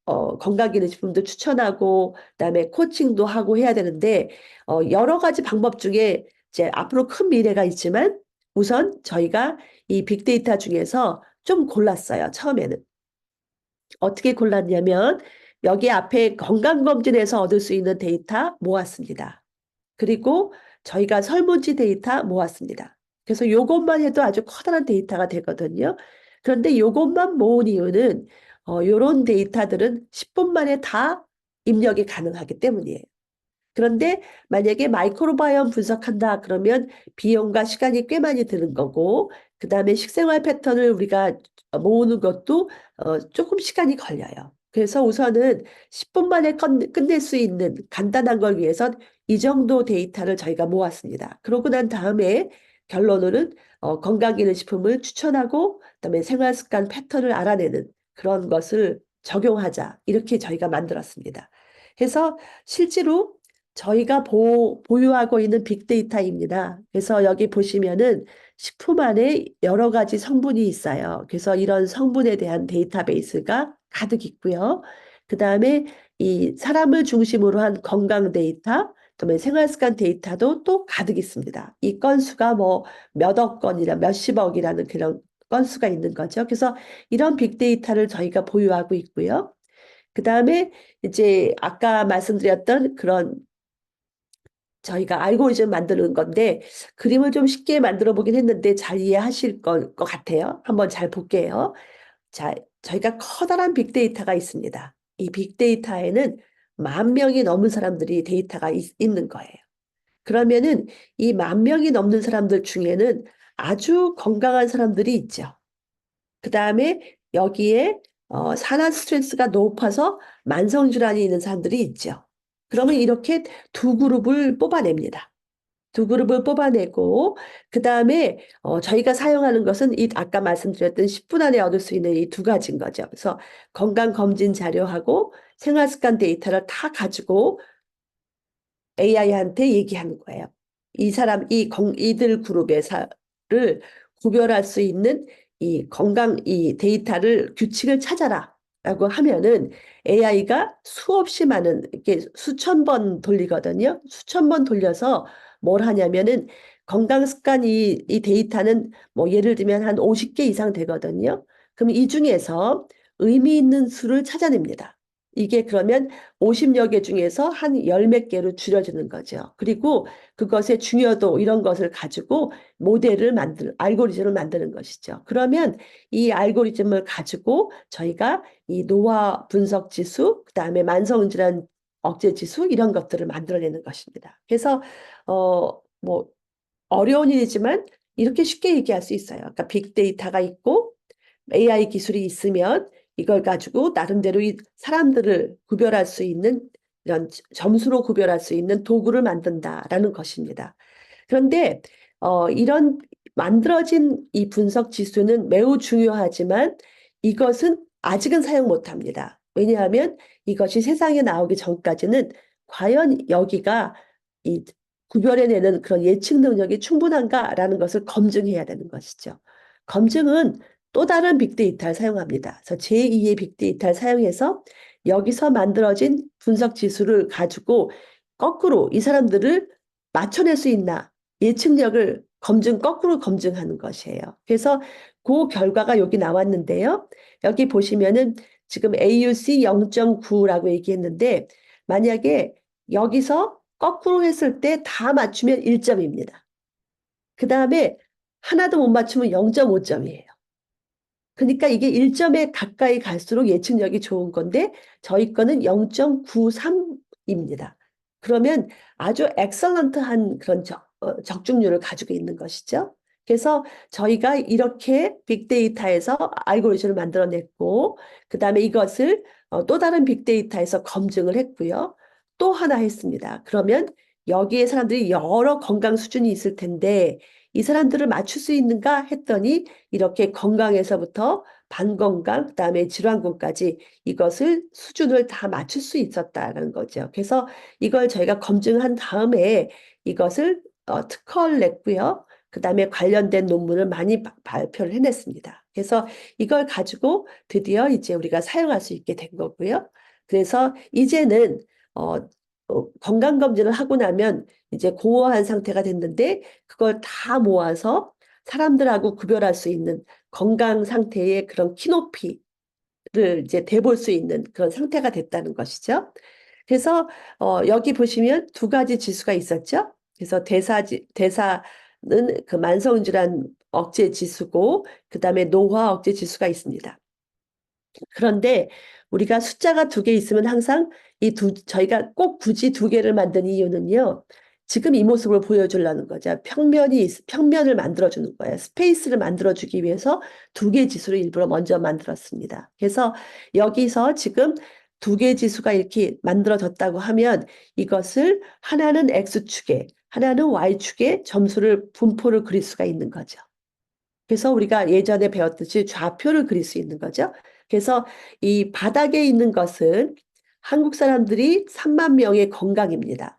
건강기능식품도 추천하고 그다음에 코칭도 하고 해야 되는데 여러 가지 방법 중에 이제 앞으로 큰 미래가 있지만 우선 저희가 이 빅데이터 중에서 좀 골랐어요, 처음에는. 어떻게 골랐냐면 여기 앞에 건강검진에서 얻을 수 있는 데이터 모았습니다. 그리고 저희가 설문지 데이터 모았습니다. 그래서 요것만 해도 아주 커다란 데이터가 되거든요. 그런데 요것만 모은 이유는 요런 데이터들은 10분 만에 다 입력이 가능하기 때문이에요. 그런데 만약에 마이크로바이옴 분석한다 그러면 비용과 시간이 꽤 많이 드는 거고 그다음에 식생활 패턴을 우리가 모으는 것도 조금 시간이 걸려요. 그래서 우선은 10분 만에 끝낼 수 있는 간단한 걸 위해선 이 정도 데이터를 저희가 모았습니다. 그러고 난 다음에 결론으로는 건강기능식품을 추천하고 그다음에 생활습관 패턴을 알아내는 그런 것을 적용하자 이렇게 저희가 만들었습니다. 그래서 실제로 저희가 보유하고 있는 빅데이터입니다. 그래서 여기 보시면은 식품 안에 여러 가지 성분이 있어요. 그래서 이런 성분에 대한 데이터베이스가 가득 있고요. 그다음에 이 사람을 중심으로 한 건강 데이터, 그다음에 생활습관 데이터도 또 가득 있습니다. 이 건수가 뭐 몇억 건이나 몇십억이라는 그런 건수가 있는 거죠. 그래서 이런 빅데이터를 저희가 보유하고 있고요. 그다음에 이제 아까 말씀드렸던 그런 저희가 알고리즘 만드는 건데 그림을 좀 쉽게 만들어 보긴 했는데 잘 이해하실 것 같아요. 한번 잘 볼게요. 자, 저희가 커다란 빅데이터가 있습니다. 이 빅데이터에는 10,000명이 넘은 사람들이 데이터가 있는 거예요. 그러면은 이 10,000명이 넘는 사람들 중에는 아주 건강한 사람들이 있죠. 그다음에 여기에 산화 스트레스가 높아서 만성질환이 있는 사람들이 있죠. 그러면 이렇게 두 그룹을 뽑아냅니다. 두 그룹을 뽑아내고 그다음에 저희가 사용하는 것은 이 아까 말씀드렸던 10분 안에 얻을 수 있는 이 두 가지인 거죠. 그래서 건강검진 자료하고 생활습관 데이터를 다 가지고 AI한테 얘기하는 거예요. 이 사람, 이들 그룹에서를 구별할 수 있는 이 건강, 이 데이터를 규칙을 찾아라. 라고 하면은 AI가 수없이 많은, 이렇게 수천 번 돌리거든요. 수천 번 돌려서 뭘 하냐면은 건강 습관 이 데이터는 뭐 예를 들면 한 50개 이상 되거든요. 그럼 이 중에서 의미 있는 수를 찾아냅니다. 이게 그러면 50여 개 중에서 한 열 몇 개로 줄여지는 거죠. 그리고 그것의 중요도 이런 것을 가지고 알고리즘을 만드는 것이죠. 그러면 이 알고리즘을 가지고 저희가 이 노화 분석 지수, 그다음에 만성질환 억제 지수 이런 것들을 만들어내는 것입니다. 그래서 뭐 어려운 일이지만 이렇게 쉽게 얘기할 수 있어요. 그러니까 빅데이터가 있고 AI 기술이 있으면 이걸 가지고 나름대로 이 사람들을 구별할 수 있는 이런 점수로 구별할 수 있는 도구를 만든다라는 것입니다. 그런데 이런 만들어진 이 분석 지수는 매우 중요하지만 이것은 아직은 사용 못합니다. 왜냐하면 이것이 세상에 나오기 전까지는 과연 여기가 이 구별해내는 그런 예측 능력이 충분한가라는 것을 검증해야 되는 것이죠. 검증은 또 다른 빅데이터를 사용합니다. 그래서 제2의 빅데이터를 사용해서 여기서 만들어진 분석 지수를 가지고 거꾸로 이 사람들을 맞춰낼 수 있나 예측력을 거꾸로 검증하는 것이에요. 그래서 그 결과가 여기 나왔는데요. 여기 보시면은 지금 AUC 0.9라고 얘기했는데 만약에 여기서 거꾸로 했을 때 다 맞추면 1점입니다. 그 다음에 하나도 못 맞추면 0.5점이에요. 그러니까 이게 1점에 가까이 갈수록 예측력이 좋은 건데 저희 거는 0.93입니다. 그러면 아주 엑설런트한 그런 적중률을 가지고 있는 것이죠. 그래서 저희가 이렇게 빅데이터에서 알고리즘을 만들어냈고 그다음에 이것을 또 다른 빅데이터에서 검증을 했고요. 또 하나 했습니다. 그러면 여기에 사람들이 여러 건강 수준이 있을 텐데 이 사람들을 맞출 수 있는가 했더니 이렇게 건강에서부터 반건강, 그다음에 질환군까지 이것을 수준을 다 맞출 수 있었다는 거죠. 그래서 이걸 저희가 검증한 다음에 이것을 특허를 냈고요. 그다음에 관련된 논문을 많이 발표를 해냈습니다. 그래서 이걸 가지고 드디어 이제 우리가 사용할 수 있게 된 거고요. 그래서 이제는 건강검진을 하고 나면 이제 고어한 상태가 됐는데 그걸 다 모아서 사람들하고 구별할 수 있는 건강 상태의 그런 키높이를 이제 대볼 수 있는 그런 상태가 됐다는 것이죠. 그래서 여기 보시면 두 가지 지수가 있었죠. 그래서 대사는 그 만성질환 억제 지수고 그다음에 노화 억제 지수가 있습니다. 그런데 우리가 숫자가 두 개 있으면 항상 저희가 꼭 굳이 두 개를 만든 이유는요. 지금 이 모습을 보여주려는 거죠. 평면을 만들어주는 거예요. 스페이스를 만들어주기 위해서 두 개 지수를 일부러 먼저 만들었습니다. 그래서 여기서 지금 두 개 지수가 이렇게 만들어졌다고 하면 이것을 하나는 X축에, 하나는 Y축에 분포를 그릴 수가 있는 거죠. 그래서 우리가 예전에 배웠듯이 좌표를 그릴 수 있는 거죠. 그래서 이 바닥에 있는 것은 한국 사람들이 3만 명의 건강입니다.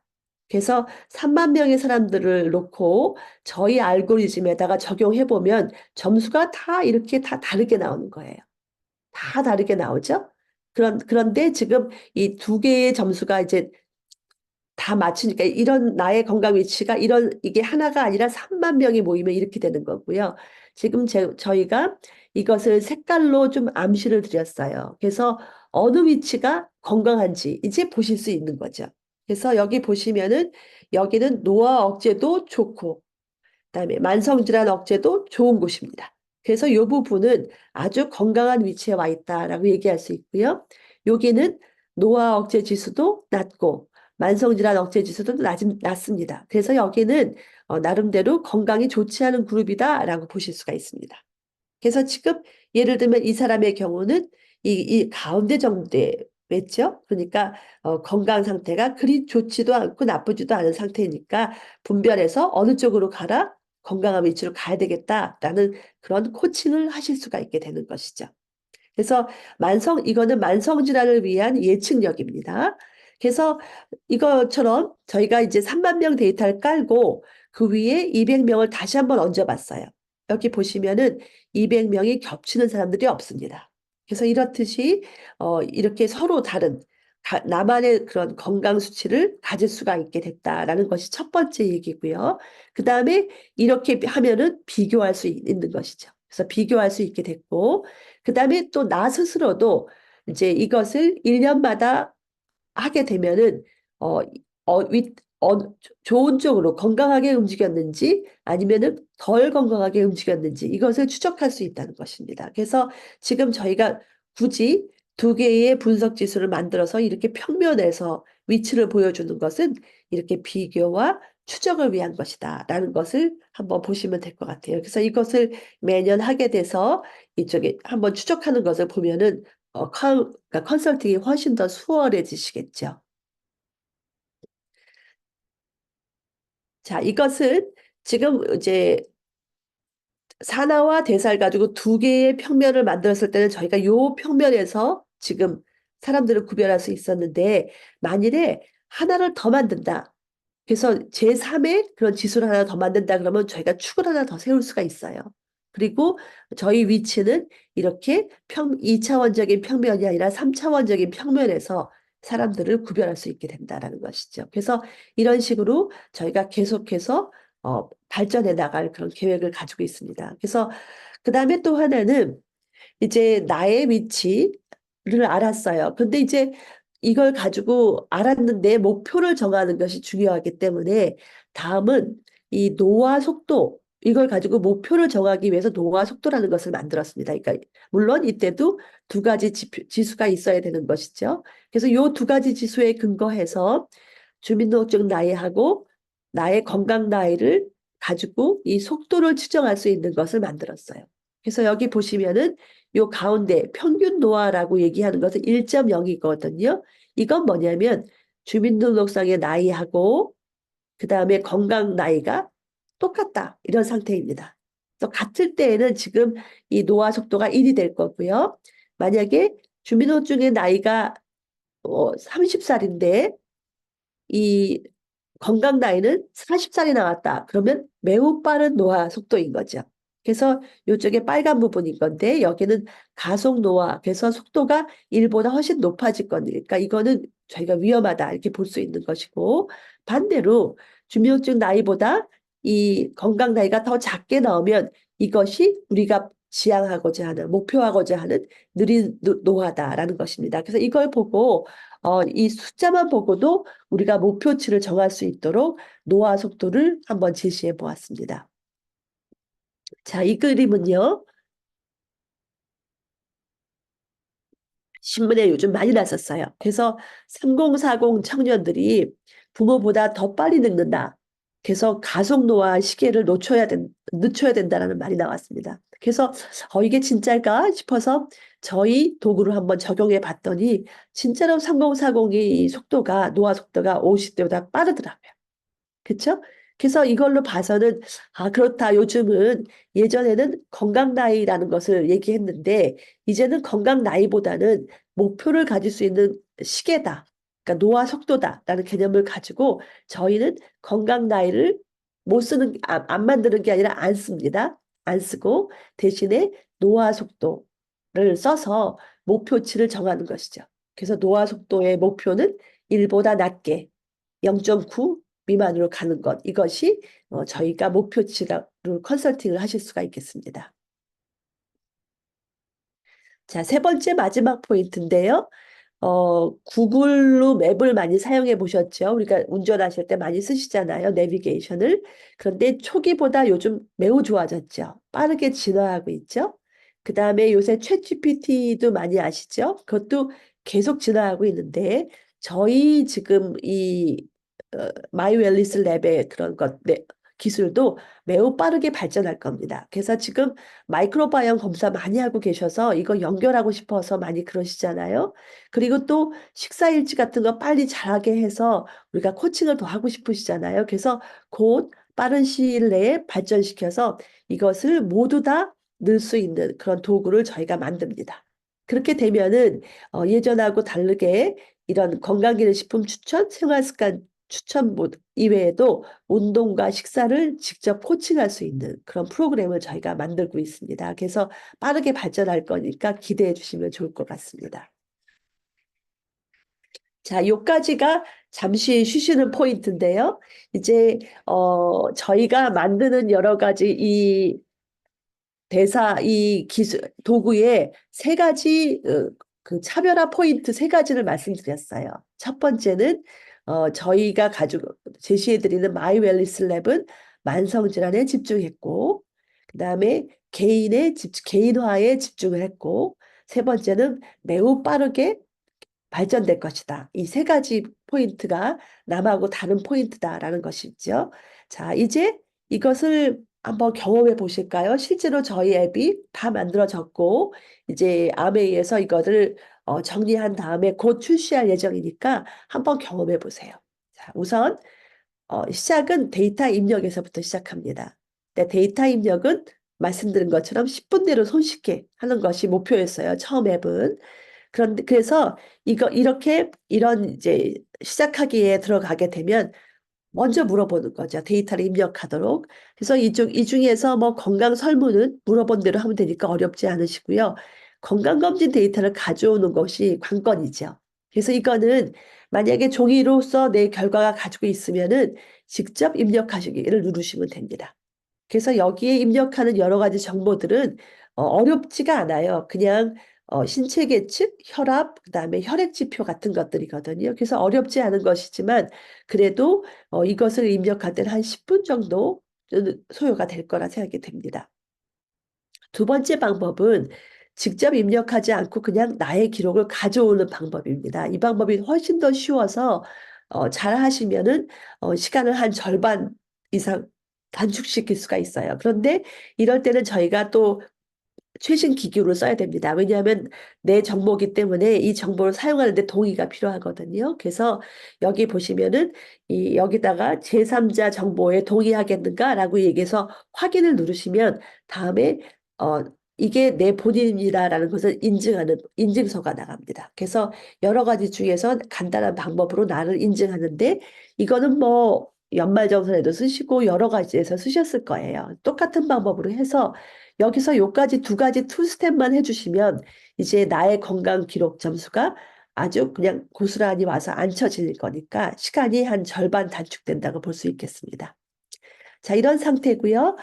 그래서 3만 명의 사람들을 놓고 저희 알고리즘에다가 적용해 보면 점수가 다 이렇게 다 다르게 나오는 거예요. 다 다르게 나오죠. 그런데 지금 이 두 개의 점수가 이제 다 맞추니까 이런 나의 건강 위치가 이게 하나가 아니라 3만 명이 모이면 이렇게 되는 거고요. 지금 저희가 이것을 색깔로 좀 암시를 드렸어요. 그래서 어느 위치가 건강한지 이제 보실 수 있는 거죠. 그래서 여기 보시면은 여기는 노화 억제도 좋고 그다음에 만성질환 억제도 좋은 곳입니다. 그래서 이 부분은 아주 건강한 위치에 와 있다라고 얘기할 수 있고요. 여기는 노화 억제 지수도 낮고 만성질환 억제 지수도 낮습니다. 그래서 여기는 나름대로 건강이 좋지 않은 그룹이다라고 보실 수가 있습니다. 그래서 지금 예를 들면 이 사람의 경우는 이 가운데 정도에 맺죠. 그러니까 건강 상태가 그리 좋지도 않고 나쁘지도 않은 상태니까 분별해서 어느 쪽으로 가라, 건강한 위치로 가야 되겠다라는 그런 코칭을 하실 수가 있게 되는 것이죠. 그래서 이거는 만성질환을 위한 예측력입니다. 그래서 이것처럼 저희가 이제 3만 명 데이터를 깔고 그 위에 200명을 다시 한번 얹어봤어요. 여기 보시면은 200명이 겹치는 사람들이 없습니다. 그래서 이렇듯이 이렇게 서로 다른 나만의 그런 건강 수치를 가질 수가 있게 됐다라는 것이 첫 번째 얘기고요. 그 다음에 이렇게 하면은 비교할 수 있는 것이죠. 그래서 비교할 수 있게 됐고, 그 다음에 또 나 스스로도 이제 이것을 1년마다 하게 되면은 어, 어, 위, 좋은 쪽으로 건강하게 움직였는지 아니면은 덜 건강하게 움직였는지 이것을 추적할 수 있다는 것입니다. 그래서 지금 저희가 굳이 두 개의 분석 지수를 만들어서 이렇게 평면에서 위치를 보여주는 것은 이렇게 비교와 추적을 위한 것이다라는 것을 한번 보시면 될 것 같아요. 그래서 이것을 매년 하게 돼서 이쪽에 한번 추적하는 것을 보면은 그러니까 컨설팅이 훨씬 더 수월해지시겠죠. 자, 이것은 지금 이제 산화와 대사를 가지고 두 개의 평면을 만들었을 때는 저희가 요 평면에서 지금 사람들을 구별할 수 있었는데 만일에 하나를 더 만든다. 그래서 제3의 그런 지수를 하나 더 만든다 그러면 저희가 축을 하나 더 세울 수가 있어요. 그리고 저희 위치는 이렇게 2차원적인 평면이 아니라 3차원적인 평면에서 사람들을 구별할 수 있게 된다라는 것이죠. 그래서 이런 식으로 저희가 계속해서 발전해 나갈 그런 계획을 가지고 있습니다. 그래서 그 다음에 또 하나는 이제 나의 위치를 알았어요. 근데 이제 이걸 가지고 알았는데 목표를 정하는 것이 중요하기 때문에 다음은 이 노화 속도, 이걸 가지고 목표를 정하기 위해서 노화 속도라는 것을 만들었습니다. 그러니까 물론 이때도 두 가지 지수가 있어야 되는 것이죠. 그래서 이 두 가지 지수에 근거해서 주민등록증 나이하고 나의 건강 나이를 가지고 이 속도를 측정할 수 있는 것을 만들었어요. 그래서 여기 보시면은 요 가운데 평균 노화라고 얘기하는 것은 1.0이거든요. 이건 뭐냐면 주민등록상의 나이하고 그 다음에 건강 나이가 똑같다. 이런 상태입니다. 그래서 같을 때에는 지금 이 노화 속도가 1이 될 거고요. 만약에 주민등록증의 나이가 30살인데 이 건강 나이는 40살이 나왔다. 그러면 매우 빠른 노화 속도인 거죠. 그래서 이쪽에 빨간 부분인 건데 여기는 가속 노화. 그래서 속도가 1보다 훨씬 높아질 거니까 이거는 저희가 위험하다 이렇게 볼 수 있는 것이고 반대로 주민등록증 나이보다 이 건강 나이가 더 작게 나오면 이것이 우리가 지향하고자 하는 목표하고자 하는 느린 노화다라는 것입니다. 그래서 이걸 보고 이 숫자만 보고도 우리가 목표치를 정할 수 있도록 노화 속도를 한번 제시해 보았습니다. 자, 이 그림은요. 신문에 요즘 많이 났었어요. 그래서 3040 청년들이 부모보다 더 빨리 늙는다. 그래서 가속 노화 시기를 늦춰야 된다라는 말이 나왔습니다. 그래서 이게 진짜일까 싶어서 저희 도구를 한번 적용해 봤더니 진짜로 3040이 노화 속도가 50대보다 빠르더라고요. 그쵸? 그래서 이걸로 봐서는 그렇다. 요즘은 예전에는 건강 나이라는 것을 얘기했는데 이제는 건강 나이보다는 목표를 가질 수 있는 시계다. 그러니까 노화 속도다라는 개념을 가지고 저희는 건강 나이를 못 쓰는 안 만드는 게 아니라 안 씁니다. 안 쓰고 대신에 노화 속도를 써서 목표치를 정하는 것이죠. 그래서 노화 속도의 목표는 1보다 낮게 0.9 미만으로 가는 것. 이것이 저희가 목표치로 컨설팅을 하실 수가 있겠습니다. 자, 세 번째 마지막 포인트인데요. 구글로 맵을 많이 사용해 보셨죠? 우리가 운전하실 때 많이 쓰시잖아요. 내비게이션을. 그런데 초기보다 요즘 매우 좋아졌죠. 빠르게 진화하고 있죠. 그 다음에 요새 챗GPT도 많이 아시죠? 그것도 계속 진화하고 있는데 저희 지금 이 마이 웰리스 랩의 그런 기술도 매우 빠르게 발전할 겁니다. 그래서 지금 마이크로바이옴 검사 많이 하고 계셔서 이거 연결하고 싶어서 많이 그러시잖아요. 그리고 또 식사 일지 같은 거 빨리 잘하게 해서 우리가 코칭을 더 하고 싶으시잖아요. 그래서 곧 빠른 시일 내에 발전시켜서 이것을 모두 다 넣을 수 있는 그런 도구를 저희가 만듭니다. 그렇게 되면은 예전하고 다르게 이런 건강기능식품 추천, 생활습관 추천 이외에도 운동과 식사를 직접 코칭할 수 있는 그런 프로그램을 저희가 만들고 있습니다. 그래서 빠르게 발전할 거니까 기대해 주시면 좋을 것 같습니다. 자, 요까지가 잠시 쉬시는 포인트인데요. 이제 저희가 만드는 여러 가지 이 기술 도구의 세 가지 그 차별화 포인트 세 가지를 말씀드렸어요. 첫 번째는 저희가 가지고 제시해드리는 마이 웰리스 랩은 만성질환에 집중했고, 그 다음에 개인화에 집중을 했고, 세 번째는 매우 빠르게 발전될 것이다. 이 세 가지 포인트가 남하고 다른 포인트다라는 것이죠. 자, 이제 이것을 한번 경험해 보실까요? 실제로 저희 앱이 다 만들어졌고 이제 아메이에서 이것을 정리한 다음에 곧 출시할 예정이니까 한번 경험해 보세요. 자, 우선 시작은 데이터 입력에서부터 시작합니다. 데이터 입력은 말씀드린 것처럼 10분 내로 손쉽게 하는 것이 목표였어요. 처음 앱은. 그래서 이런 이제 시작하기에 들어가게 되면 먼저 물어보는 거죠. 데이터를 입력하도록. 그래서 이 중에서 뭐 건강 설문은 물어본 대로 하면 되니까 어렵지 않으시고요. 건강검진 데이터를 가져오는 것이 관건이죠. 그래서 이거는 만약에 종이로서 내 결과가 가지고 있으면은 직접 입력하시기를 누르시면 됩니다. 그래서 여기에 입력하는 여러 가지 정보들은 어렵지가 않아요. 그냥 신체 계측, 혈압, 그다음에 혈액 지표 같은 것들이거든요. 그래서 어렵지 않은 것이지만 그래도 이것을 입력할 때는 한 10분 정도 소요가 될 거라 생각이 됩니다. 두 번째 방법은 직접 입력하지 않고 그냥 나의 기록을 가져오는 방법입니다. 이 방법이 훨씬 더 쉬워서 잘 하시면은 시간을 한 절반 이상 단축시킬 수가 있어요. 그런데 이럴 때는 저희가 또 최신 기기로 써야 됩니다. 왜냐하면 내 정보이기 때문에 이 정보를 사용하는데 동의가 필요하거든요. 그래서 여기 보시면은 여기다가 제3자 정보에 동의하겠는가라고 얘기해서 확인을 누르시면 다음에 이게 내 본인이라는 것을 인증하는 인증서가 나갑니다. 그래서 여러 가지 중에서 간단한 방법으로 나를 인증하는데 이거는 뭐 연말정산에도 쓰시고 여러 가지에서 쓰셨을 거예요. 똑같은 방법으로 해서 여기서 요까지 두 가지 투 스텝만 해주시면 이제 나의 건강 기록 점수가 아주 그냥 고스란히 와서 안 쳐질 거니까 시간이 한 절반 단축된다고 볼 수 있겠습니다. 자, 이런 상태고요.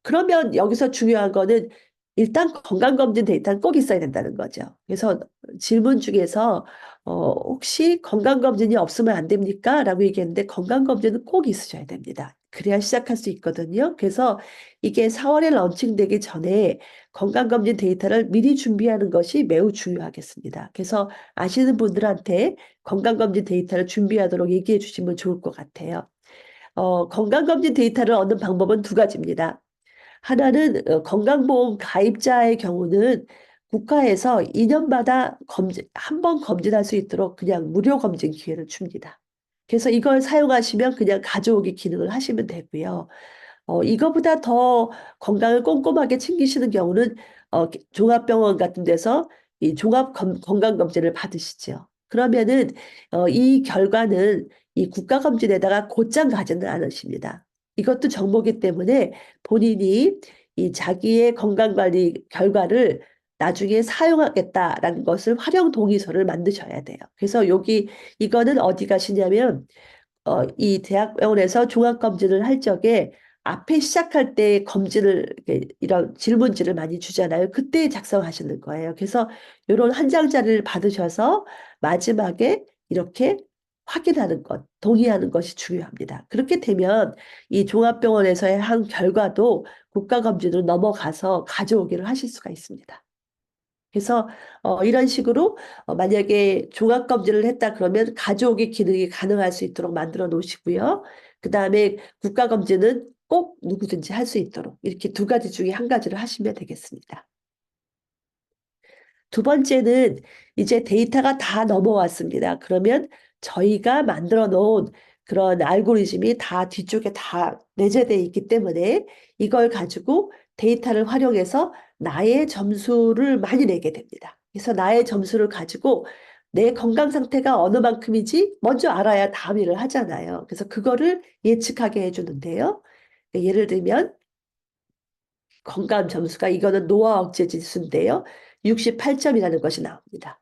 그러면 여기서 중요한 거는 일단 건강검진 데이터는 꼭 있어야 된다는 거죠. 그래서 질문 중에서 혹시 건강검진이 없으면 안 됩니까? 라고 얘기했는데 건강검진은 꼭 있으셔야 됩니다. 그래야 시작할 수 있거든요. 그래서 이게 4월에 런칭되기 전에 건강검진 데이터를 미리 준비하는 것이 매우 중요하겠습니다. 그래서 아시는 분들한테 건강검진 데이터를 준비하도록 얘기해 주시면 좋을 것 같아요. 건강검진 데이터를 얻는 방법은 두 가지입니다. 하나는 건강보험 가입자의 경우는 국가에서 2년마다 한 번 검진할 수 있도록 그냥 무료 검진 기회를 줍니다. 그래서 이걸 사용하시면 그냥 가져오기 기능을 하시면 되고요. 이거보다 더 건강을 꼼꼼하게 챙기시는 경우는 종합병원 같은 데서 이 건강검진을 받으시죠. 그러면은 이 결과는 이 국가검진에다가 곧장 가지는 않으십니다. 이것도 정보기 때문에 본인이 이 자기의 건강관리 결과를 나중에 사용하겠다라는 것을 활용 동의서를 만드셔야 돼요. 그래서 이거는 어디 가시냐면 이 대학병원에서 종합검진을 할 적에 앞에 시작할 때 이런 질문지를 많이 주잖아요. 그때 작성하시는 거예요. 그래서 이런 한 장짜리를 받으셔서 마지막에 이렇게 확인하는 것, 동의하는 것이 중요합니다. 그렇게 되면 이 종합병원에서의 한 결과도 국가검진으로 넘어가서 가져오기를 하실 수가 있습니다. 그래서 이런 식으로 만약에 종합검진을 했다 그러면 가져오기 기능이 가능할 수 있도록 만들어 놓으시고요. 그 다음에 국가검진은 꼭 누구든지 할 수 있도록 이렇게 두 가지 중에 한 가지를 하시면 되겠습니다. 두 번째는 이제 데이터가 다 넘어왔습니다. 그러면 저희가 만들어 놓은 그런 알고리즘이 다 뒤쪽에 다 내재되어 있기 때문에 이걸 가지고 데이터를 활용해서 나의 점수를 많이 내게 됩니다. 그래서 나의 점수를 가지고 내 건강 상태가 어느 만큼인지 먼저 알아야 다음 일을 하잖아요. 그래서 그거를 예측하게 해주는데요. 예를 들면 건강 점수가 이거는 노화 억제 지수인데요. 68점이라는 것이 나옵니다.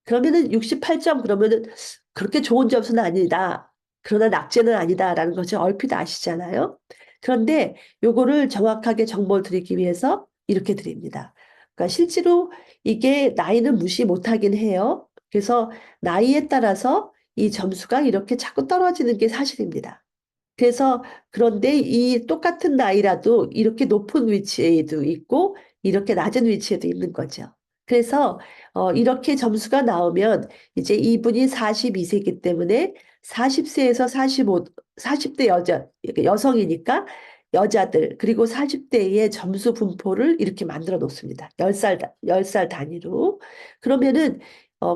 그러면은 68점 그러면은 그렇게 좋은 점수는 아니다. 그러나 낙제는 아니다라는 것을 얼핏 아시잖아요. 그런데 요거를 정확하게 정보를 드리기 위해서 이렇게 드립니다. 그러니까 실제로 이게 나이는 무시 못하긴 해요. 그래서 나이에 따라서 이 점수가 이렇게 자꾸 떨어지는 게 사실입니다. 그래서 그런데 이 똑같은 나이라도 이렇게 높은 위치에도 있고 이렇게 낮은 위치에도 있는 거죠. 그래서 이렇게 점수가 나오면 이제 이분이 42세이기 때문에 40세에서 40대 여성이니까 여자들 그리고 40대의 점수 분포를 이렇게 만들어 놓습니다. 10살 단위로. 그러면은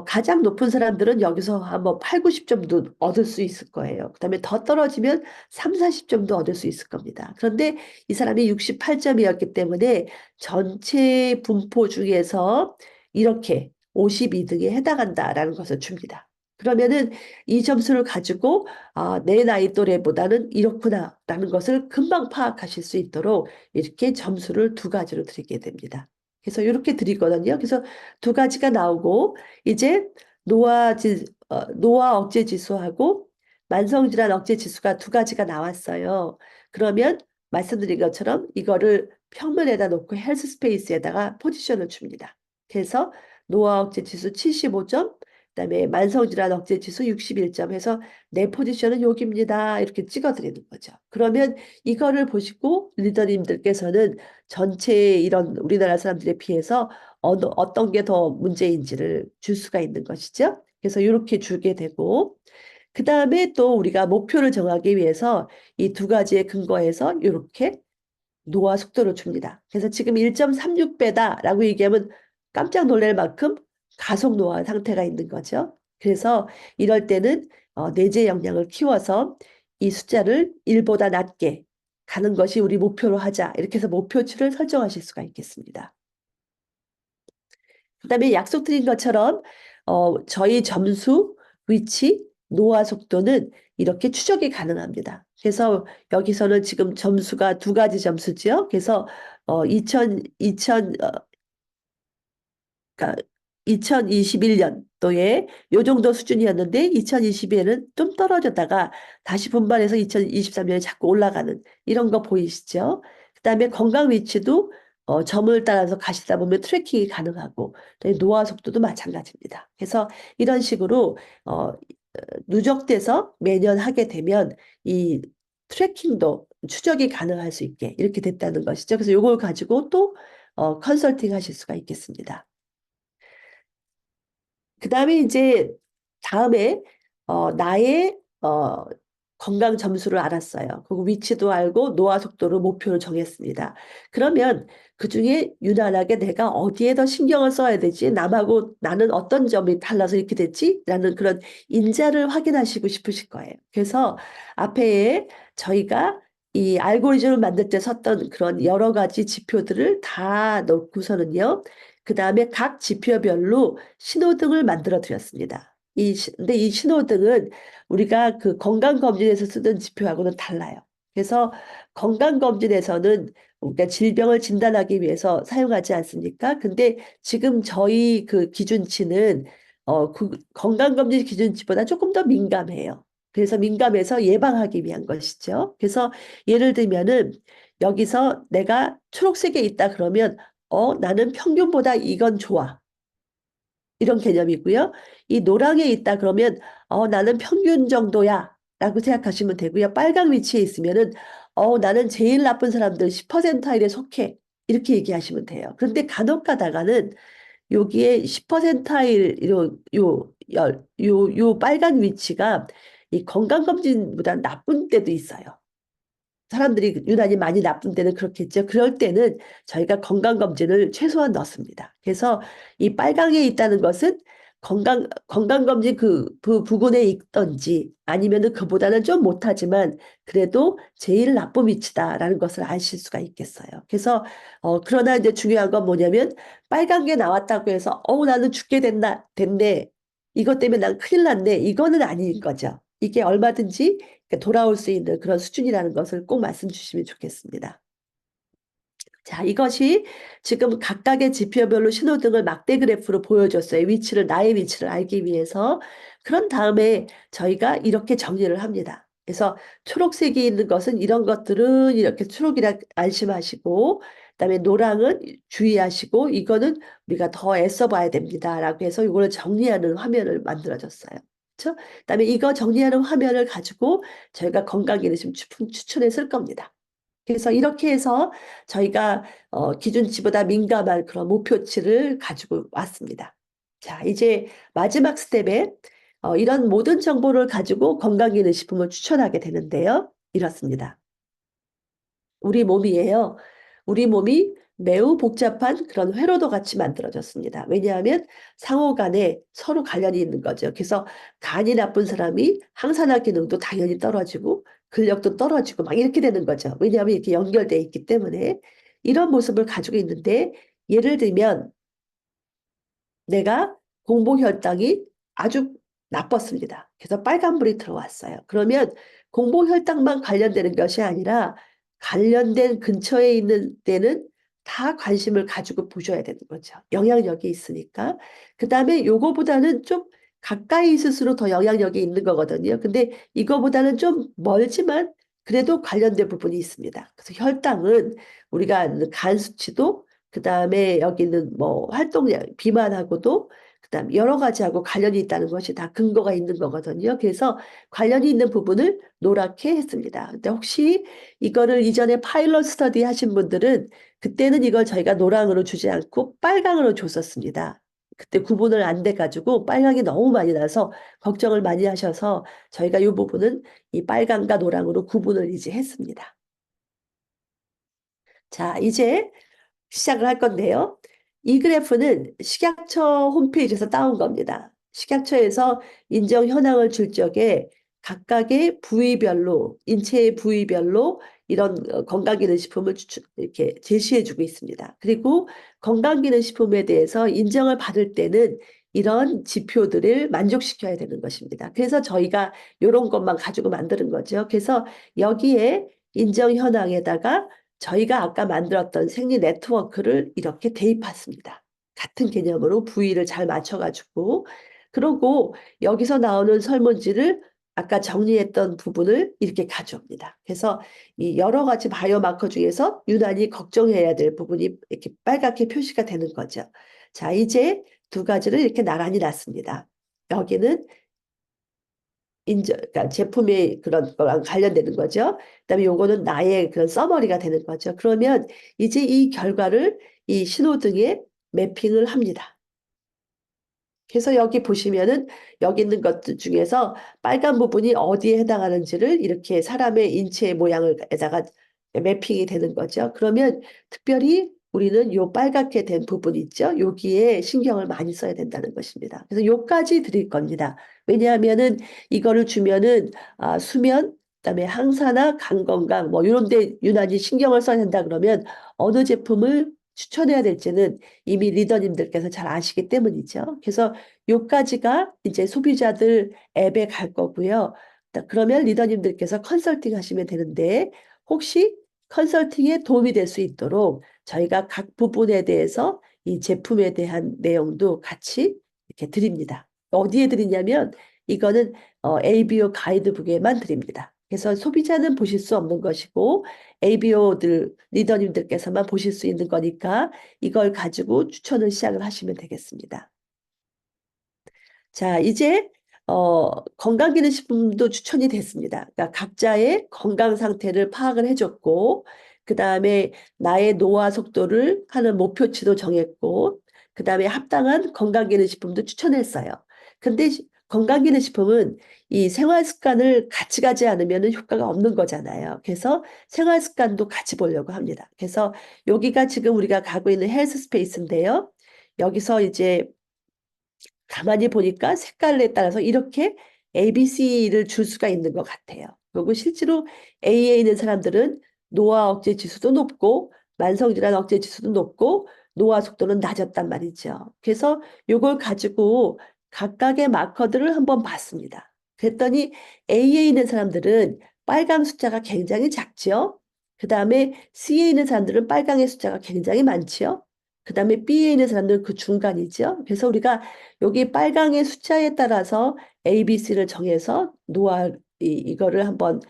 가장 높은 사람들은 여기서 한번 8, 90점도 얻을 수 있을 거예요. 그다음에 더 떨어지면 3, 40점도 얻을 수 있을 겁니다. 그런데 이 사람이 68점이었기 때문에 전체 분포 중에서 이렇게 52등에 해당한다라는 것을 줍니다. 그러면은 이 점수를 가지고 내 나이 또래보다는 이렇구나라는 것을 금방 파악하실 수 있도록 이렇게 점수를 두 가지로 드리게 됩니다. 그래서 이렇게 드리거든요. 그래서 두 가지가 나오고 이제 노화 억제 지수하고 만성질환 억제 지수가 두 가지가 나왔어요. 그러면 말씀드린 것처럼 이거를 평면에다 놓고 헬스 스페이스에다가 포지션을 줍니다. 그래서 노화 억제 지수 75점, 그다음에 만성질환 억제 지수 61점 해서 내 포지션은 여기입니다. 이렇게 찍어드리는 거죠. 그러면 이거를 보시고 리더님들께서는 전체 이런 우리나라 사람들에 비해서 어떤 게 더 문제인지를 줄 수가 있는 것이죠. 그래서 이렇게 주게 되고 그 다음에 또 우리가 목표를 정하기 위해서 이 두 가지에 근거해서 이렇게 노화 속도를 줍니다. 그래서 지금 1.36배다라고 얘기하면 깜짝 놀랄 만큼 가속 노화 상태가 있는 거죠. 그래서 이럴 때는 내재 역량을 키워서 이 숫자를 1보다 낮게 가는 것이 우리 목표로 하자. 이렇게 해서 목표치를 설정하실 수가 있겠습니다. 그다음에 약속드린 것처럼 저희 점수, 위치, 노화 속도는 이렇게 추적이 가능합니다. 그래서 여기서는 지금 점수가 두 가지 점수죠. 그래서 2021년도에 요 정도 수준이었는데 2022에는 좀 떨어졌다가 다시 분발해서 2023년에 자꾸 올라가는 이런 거 보이시죠? 그다음에 건강 위치도 점을 따라서 가시다 보면 트래킹이 가능하고 노화 속도도 마찬가지입니다. 그래서 이런 식으로 누적돼서 매년 하게 되면 이 트래킹도 추적이 가능할 수 있게 이렇게 됐다는 것이죠. 그래서 이걸 가지고 또 컨설팅 하실 수가 있겠습니다. 그다음에 이제 다음에 나의 건강 점수를 알았어요. 그리고 위치도 알고 노화 속도로 목표를 정했습니다. 그러면 그중에 유난하게 내가 어디에 더 신경을 써야 되지? 남하고 나는 어떤 점이 달라서 이렇게 됐지? 라는 그런 인자를 확인하시고 싶으실 거예요. 그래서 앞에 저희가 이 알고리즘을 만들 때 썼던 그런 여러 가지 지표들을 다 넣고서는요. 그다음에 각 지표별로 신호등을 만들어 드렸습니다. 근데 이 신호등은 우리가 그 건강검진에서 쓰던 지표하고는 달라요. 그래서 건강검진에서는 우리가 질병을 진단하기 위해서 사용하지 않습니까? 근데 지금 저희 그 기준치는 그 건강검진 기준치보다 조금 더 민감해요. 그래서 민감해서 예방하기 위한 것이죠. 그래서 예를 들면은 여기서 내가 초록색에 있다 그러면 나는 평균보다 이건 좋아. 이런 개념이고요. 이 노랑에 있다 그러면 나는 평균 정도야 라고 생각하시면 되고요. 빨강 위치에 있으면은 나는 제일 나쁜 사람들 10%일에 속해. 이렇게 얘기하시면 돼요. 그런데 간혹 가다가는 여기에 10%일 요 빨간 위치가 이 건강검진보다 나쁜 때도 있어요. 사람들이 유난히 많이 나쁜 때는 그렇겠죠. 그럴 때는 저희가 건강검진을 최소한 넣습니다. 그래서 이 빨강에 있다는 것은 건강검진 그 부근에 있던지 아니면은 그보다는 좀 못하지만 그래도 제일 나쁜 위치다라는 것을 아실 수가 있겠어요. 그래서 그러나 이제 중요한 건 뭐냐면 빨간 게 나왔다고 해서 나는 죽게 됐네. 이것 때문에 난 큰일 났네. 이거는 아닌 거죠. 이게 얼마든지 돌아올 수 있는 그런 수준이라는 것을 꼭 말씀 주시면 좋겠습니다. 자, 이것이 지금 각각의 지표별로 신호등을 막대 그래프로 보여줬어요. 나의 위치를 알기 위해서. 그런 다음에 저희가 이렇게 정리를 합니다. 그래서 초록색이 있는 것은 이런 것들은 이렇게 초록이라 안심하시고, 그다음에 노랑은 주의하시고, 이거는 우리가 더 애써 봐야 됩니다라고 해서 이걸 정리하는 화면을 만들어줬어요. 그렇죠? 그다음에 이거 정리하는 화면을 가지고 저희가 건강기능식 추천에 쓸 겁니다. 그래서 이렇게 해서 저희가 기준치보다 민감한 그런 목표치를 가지고 왔습니다. 자, 이제 마지막 스텝에 이런 모든 정보를 가지고 건강기능식품을 추천하게 되는데요. 이렇습니다. 우리 몸이에요. 우리 몸이 매우 복잡한 그런 회로도 같이 만들어졌습니다. 왜냐하면 상호 간에 서로 관련이 있는 거죠. 그래서 간이 나쁜 사람이 항산화 기능도 당연히 떨어지고 근력도 떨어지고 막 이렇게 되는 거죠. 왜냐하면 이렇게 연결되어 있기 때문에 이런 모습을 가지고 있는데 예를 들면 내가 공복혈당이 아주 나빴습니다. 그래서 빨간불이 들어왔어요. 그러면 공복혈당만 관련되는 것이 아니라 관련된 근처에 있는 데는 다 관심을 가지고 보셔야 되는 거죠. 영향력이 있으니까. 그 다음에 요거보다는 좀 가까이 있을수록 더 영향력이 있는 거거든요. 근데 이거보다는 좀 멀지만 그래도 관련된 부분이 있습니다. 그래서 혈당은 우리가 간 수치도 그 다음에 여기는 뭐 활동량, 비만하고도 그 다음 여러 가지하고 관련이 있다는 것이 다 근거가 있는 거거든요. 그래서 관련이 있는 부분을 노랗게 했습니다. 근데 혹시 이거를 이전에 파일럿 스터디 하신 분들은 그때는 이걸 저희가 노랑으로 주지 않고 빨강으로 줬었습니다. 그때 구분을 안 돼가지고 빨강이 너무 많이 나서 걱정을 많이 하셔서 저희가 이 부분은 이 빨강과 노랑으로 구분을 이제 했습니다. 자, 이제 시작을 할 건데요. 이 그래프는 식약처 홈페이지에서 따온 겁니다. 식약처에서 인정 현황을 줄 적에 각각의 부위별로, 인체의 부위별로 이런 건강기능식품을 이렇게 제시해주고 있습니다. 그리고 건강기능식품에 대해서 인정을 받을 때는 이런 지표들을 만족시켜야 되는 것입니다. 그래서 저희가 이런 것만 가지고 만드는 거죠. 그래서 여기에 인정 현황에다가 저희가 아까 만들었던 생리 네트워크를 이렇게 대입했습니다. 같은 개념으로 부위를 잘 맞춰가지고 그러고 여기서 나오는 설문지를 아까 정리했던 부분을 이렇게 가져옵니다. 그래서 이 여러 가지 바이오마커 중에서 유난히 걱정해야 될 부분이 이렇게 빨갛게 표시가 되는 거죠. 자, 이제 두 가지를 이렇게 나란히 놨습니다. 여기는 그러니까 제품의 그런 거랑 관련되는 거죠. 그다음에 요거는 나의 그런 서머리가 되는 거죠. 그러면 이제 이 결과를 이 신호등에 매핑을 합니다. 그래서 여기 보시면은 여기 있는 것들 중에서 빨간 부분이 어디에 해당하는지를 이렇게 사람의 인체 모양을에다가 매핑이 되는 거죠. 그러면 특별히 우리는 요 빨갛게 된 부분 있죠. 여기에 신경을 많이 써야 된다는 것입니다. 그래서 요까지 드릴 겁니다. 왜냐하면은 이거를 주면은 수면, 그다음에 항산화, 간 건강 뭐 이런 데 유난히 신경을 써야 된다 그러면 어느 제품을 추천해야 될지는 이미 리더님들께서 잘 아시기 때문이죠. 그래서 요까지가 이제 소비자들 앱에 갈 거고요. 그러면 리더님들께서 컨설팅 하시면 되는데 혹시 컨설팅에 도움이 될 수 있도록 저희가 각 부분에 대해서 이 제품에 대한 내용도 같이 이렇게 드립니다. 어디에 드리냐면 이거는 ABO 가이드북에만 드립니다. 그래서 소비자는 보실 수 없는 것이고 ABO들 리더님들께서만 보실 수 있는 거니까 이걸 가지고 추천을 시작을 하시면 되겠습니다. 자, 이제 건강기능식품도 추천이 됐습니다. 그러니까 각자의 건강 상태를 파악을 해줬고 그 다음에 나의 노화 속도를 하는 목표치도 정했고 그 다음에 합당한 건강기능식품도 추천했어요. 근데 건강기능식품은 이 생활습관을 같이 가지 않으면 효과가 없는 거잖아요. 그래서 생활습관도 같이 보려고 합니다. 그래서 여기가 지금 우리가 가고 있는 헬스 스페이스인데요. 여기서 이제 가만히 보니까 색깔에 따라서 이렇게 ABC를 줄 수가 있는 것 같아요. 그리고 실제로 A에 있는 사람들은 노화 억제 지수도 높고 만성질환 억제 지수도 높고 노화 속도는 낮았단 말이죠. 그래서 이걸 가지고 각각의 마커들을 한번 봤습니다. 그랬더니 A에 있는 사람들은 빨강 숫자가 굉장히 작죠. 그 다음에 C에 있는 사람들은 빨강의 숫자가 굉장히 많죠. 그 다음에 B에 있는 사람들은 그 중간이죠. 그래서 우리가 여기 빨강의 숫자에 따라서 ABC를 정해서 이거를 한번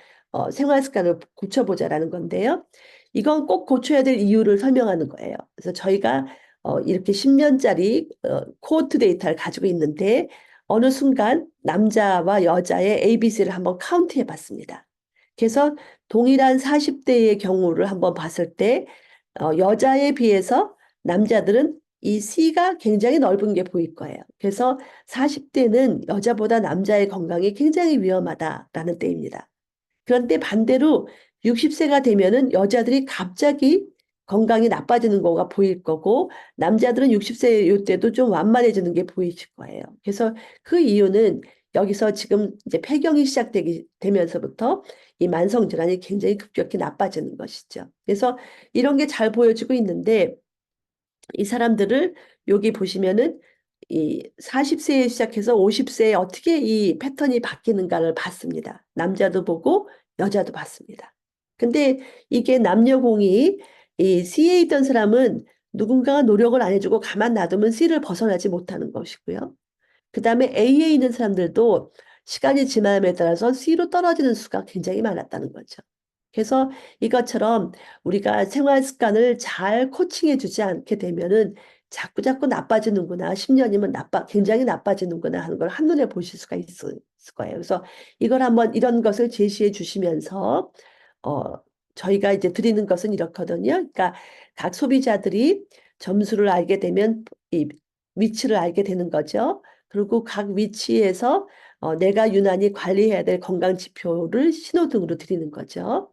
생활 습관을 고쳐보자라는 건데요. 이건 꼭 고쳐야 될 이유를 설명하는 거예요. 그래서 저희가 이렇게 10년짜리 코호트 데이터를 가지고 있는데 어느 순간 남자와 여자의 ABC를 한번 카운트해 봤습니다. 그래서 동일한 40대의 경우를 한번 봤을 때 여자에 비해서 남자들은 이 C가 굉장히 넓은 게 보일 거예요. 그래서 40대는 여자보다 남자의 건강이 굉장히 위험하다라는 때입니다. 그런데 반대로 60세가 되면은 여자들이 갑자기 건강이 나빠지는 거가 보일 거고 남자들은 60세 요때도 좀 완만해지는 게 보이실 거예요. 그래서 그 이유는 여기서 지금 이제 폐경이 되면서부터 이 만성 질환이 굉장히 급격히 나빠지는 것이죠. 그래서 이런 게 잘 보여지고 있는데 이 사람들을 여기 보시면은 이 40세에 시작해서 50세에 어떻게 이 패턴이 바뀌는가를 봤습니다. 남자도 보고 여자도 봤습니다. 근데 이게 남녀공이 이 C에 있던 사람은 누군가가 노력을 안 해주고 가만 놔두면 C를 벗어나지 못하는 것이고요. 그 다음에 A에 있는 사람들도 시간이 지남에 따라서 C로 떨어지는 수가 굉장히 많았다는 거죠. 그래서 이것처럼 우리가 생활 습관을 잘 코칭해 주지 않게 되면은 자꾸 나빠지는구나. 10년이면 굉장히 나빠지는구나 하는 걸 한눈에 보실 수가 있을 거예요. 그래서 이걸 한번 이런 것을 제시해 주시면서 저희가 이제 드리는 것은 이렇거든요. 그러니까 각 소비자들이 점수를 알게 되면 이 위치를 알게 되는 거죠. 그리고 각 위치에서 내가 유난히 관리해야 될 건강 지표를 신호등으로 드리는 거죠.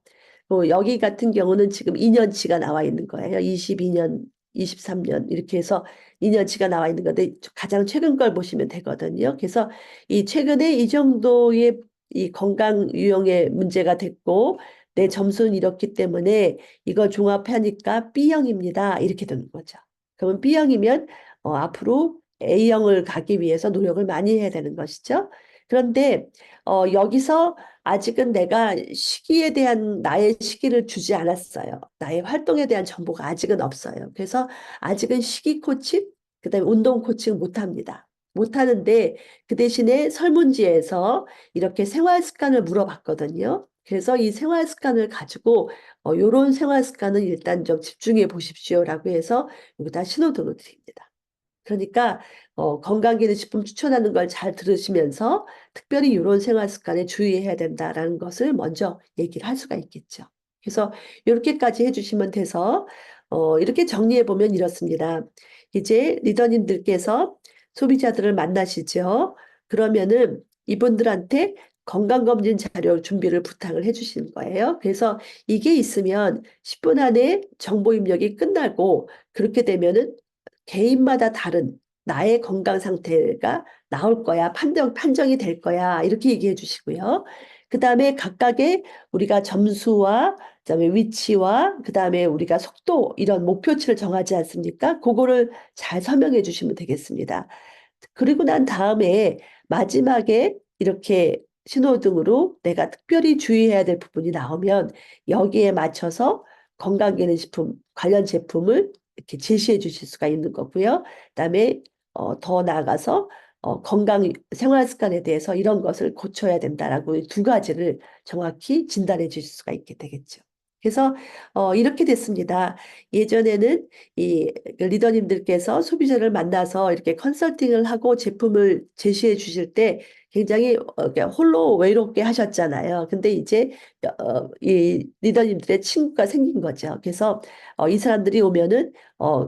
여기 같은 경우는 지금 2년치가 나와 있는 거예요. 22년, 23년 이렇게 해서 2년치가 나와 있는 건데 가장 최근 걸 보시면 되거든요. 그래서 이 최근에 이 정도의 이 건강 유형의 문제가 됐고 내 점수는 이렇기 때문에 이걸 종합하니까 B형입니다. 이렇게 되는 거죠. 그러면 B형이면 앞으로 A형을 가기 위해서 노력을 많이 해야 되는 것이죠. 그런데 여기서 아직은 내가 시기에 대한 나의 시기를 주지 않았어요. 나의 활동에 대한 정보가 아직은 없어요. 그래서 아직은 시기 코칭, 그다음에 운동 코칭 못 합니다. 못 하는데 그 대신에 설문지에서 이렇게 생활 습관을 물어봤거든요. 그래서 이 생활 습관을 가지고 요런 생활 습관은 일단 좀 집중해 보십시오라고 해서 여기다 신호등을 드립니다. 그러니까 건강기능식품 추천하는 걸 잘 들으시면서 특별히 이런 생활 습관에 주의해야 된다라는 것을 먼저 얘기를 할 수가 있겠죠. 그래서 이렇게까지 해주시면 돼서 이렇게 정리해 보면 이렇습니다. 이제 리더님들께서 소비자들을 만나시죠. 그러면은 이분들한테 건강검진 자료 준비를 부탁을 해주시는 거예요. 그래서 이게 있으면 10분 안에 정보 입력이 끝나고 그렇게 되면은 개인마다 다른 나의 건강 상태가 나올 거야. 판정이 될 거야. 이렇게 얘기해 주시고요. 그 다음에 각각의 우리가 점수와 그다음에 위치와 그다음에 우리가 속도 이런 목표치를 정하지 않습니까? 그거를 잘 설명해 주시면 되겠습니다. 그리고 난 다음에 마지막에 이렇게 신호등으로 내가 특별히 주의해야 될 부분이 나오면 여기에 맞춰서 건강기능식품 관련 제품을 이렇게 제시해 주실 수가 있는 거고요. 그다음에 더 나아가서 건강 생활 습관에 대해서 이런 것을 고쳐야 된다라고 두 가지를 정확히 진단해 주실 수가 있게 되겠죠. 그래서 이렇게 됐습니다. 예전에는 이 리더님들께서 소비자를 만나서 이렇게 컨설팅을 하고 제품을 제시해 주실 때 굉장히 이렇게 홀로 외롭게 하셨잖아요. 근데 이제 이 리더님들의 친구가 생긴 거죠. 그래서 이 사람들이 오면은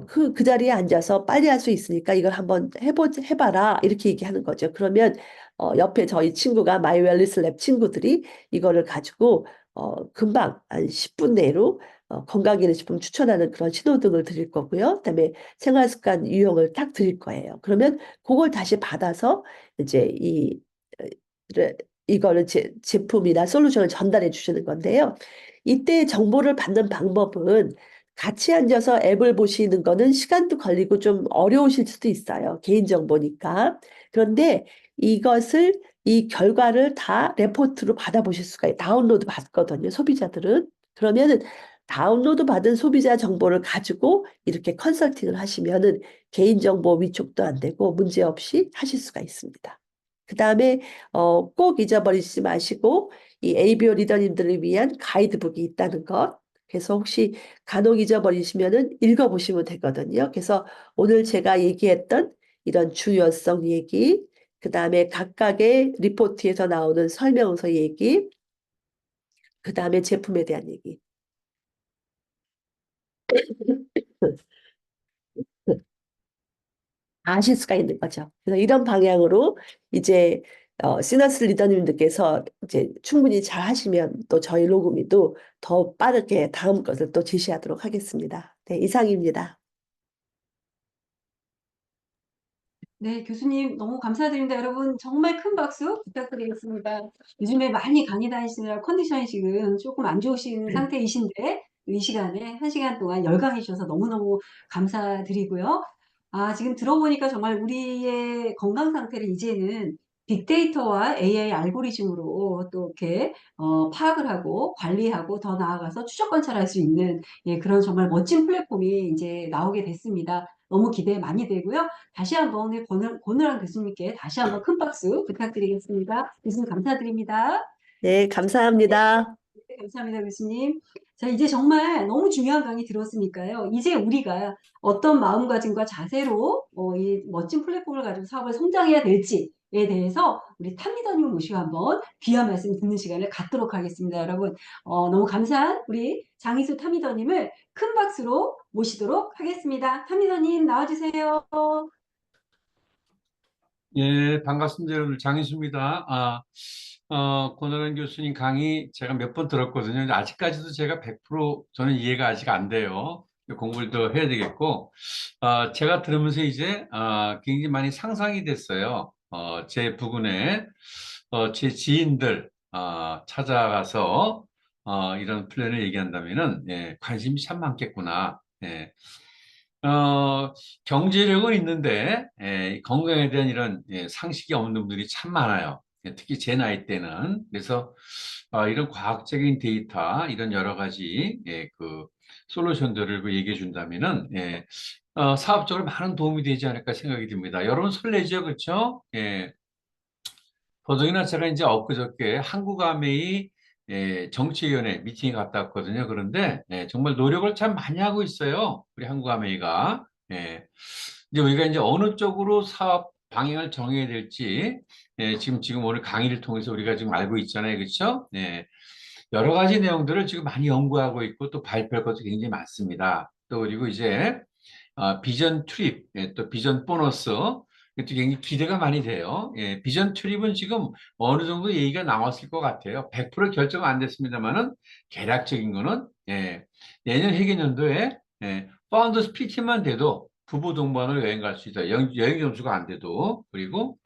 그 자리에 앉아서 빨리 할 수 있으니까 이걸 한번 해봐라 이렇게 얘기하는 거죠. 그러면 옆에 저희 친구가 마이 웰니스 랩 친구들이 이거를 가지고 금방 한 10분 내로 건강기능식품 추천하는 그런 신호등을 드릴 거고요. 그다음에 생활습관 유형을 딱 드릴 거예요. 그러면 그걸 다시 받아서 이제 어, 이거를 제품이나 솔루션을 전달해 주시는 건데요. 이때 정보를 받는 방법은 같이 앉아서 앱을 보시는 거는 시간도 걸리고 좀 어려우실 수도 있어요. 개인정보니까. 그런데 이것을 이 결과를 다 레포트로 받아보실 수가 다운로드 받거든요. 소비자들은. 그러면은 다운로드 받은 소비자 정보를 가지고 이렇게 컨설팅을 하시면은 개인정보 위촉도 안 되고 문제없이 하실 수가 있습니다. 그 다음에 꼭 잊어버리지 마시고 이 ABO 리더님들을 위한 가이드북이 있다는 것. 그래서 혹시 간혹 잊어버리시면은 읽어보시면 되거든요. 그래서 오늘 제가 얘기했던 이런 중요성 얘기, 그 다음에 각각의 리포트에서 나오는 설명서 얘기, 그 다음에 제품에 대한 얘기. 아실 수가 있는 거죠. 그래서 이런 방향으로 이제 시너스 리더님들께서 이제 충분히 잘 하시면 또 저희 로그미도 더 빠르게 다음 것을 또 제시하도록 하겠습니다. 네, 이상입니다. 네, 교수님 너무 감사드립니다. 여러분 정말 큰 박수 부탁드리겠습니다. 요즘에 많이 강의 다니시느라 컨디션이 지금 조금 안 좋으신 상태이신데 이 시간에 1시간 동안 열강해 주셔서 너무너무 감사드리고요. 아, 지금 들어보니까 정말 우리의 건강 상태를 이제는 빅데이터와 AI 알고리즘으로 또 이렇게 파악을 하고 관리하고 더 나아가서 추적 관찰할 수 있는 예, 그런 정말 멋진 플랫폼이 이제 나오게 됐습니다. 너무 기대 많이 되고요. 다시 한번 오늘 권은랑 교수님께 다시 한번 큰 박수 부탁드리겠습니다. 교수님 감사드립니다. 네, 감사합니다. 네, 감사합니다, 교수님. 자, 이제 정말 너무 중요한 강의 들었으니까요. 이제 우리가 어떤 마음가짐과 자세로 이 멋진 플랫폼을 가지고 사업을 성장해야 될지에 대해서 우리 탐리더님을 모시고 한번 귀한 말씀 듣는 시간을 갖도록 하겠습니다. 여러분, 너무 감사한 우리 장희수 탐리더님을 큰 박수로 모시도록 하겠습니다. 탐리더님 나와주세요. 예, 반갑습니다, 여러분. 장인수입니다. 권은환 교수님 강의 제가 몇 번 들었거든요. 근데 아직까지도 제가 100% 저는 이해가 아직 안 돼요. 공부를 더 해야 되겠고, 제가 들으면서 이제, 굉장히 많이 상상이 됐어요. 제 부근에, 제 지인들, 찾아가서, 이런 플랜을 얘기한다면은, 예, 관심이 참 많겠구나. 예. 경제력은 있는데 건강에 대한 이런 상식이 없는 분들이 참 많아요. 특히 제 나이 때는. 그래서 이런 과학적인 데이터, 이런 여러 가지 그 솔루션들을 그 얘기해 준다면은 사업적으로 많은 도움이 되지 않을까 생각이 듭니다. 여러분 설레죠, 그렇죠? 예. 더더구나 제가 이제 엊그저께 한국아메이 정치위원회 미팅에 갔다 왔거든요. 그런데 정말 노력을 참 많이 하고 있어요. 우리 한국아메이가. 이제 우리가 이제 어느 쪽으로 사업 방향을 정해야 될지 지금 오늘 강의를 통해서 우리가 지금 알고 있잖아요. 그렇죠? 여러 가지 내용들을 지금 많이 연구하고 있고 또 발표할 것도 굉장히 많습니다. 또 그리고 이제 비전 트립, 또 비전 보너스, 이것도 굉장히 기대가 많이 돼요. 비전 트립은 지금 어느 정도 얘기가 나왔을 것 같아요. 100% 결정 안 됐습니다만은 대략적인 거는 내년 회계연도에 파운더스 PT만 돼도 부부 동반으로 여행 갈 수 있다. 여행 점수가 안 돼도. 그리고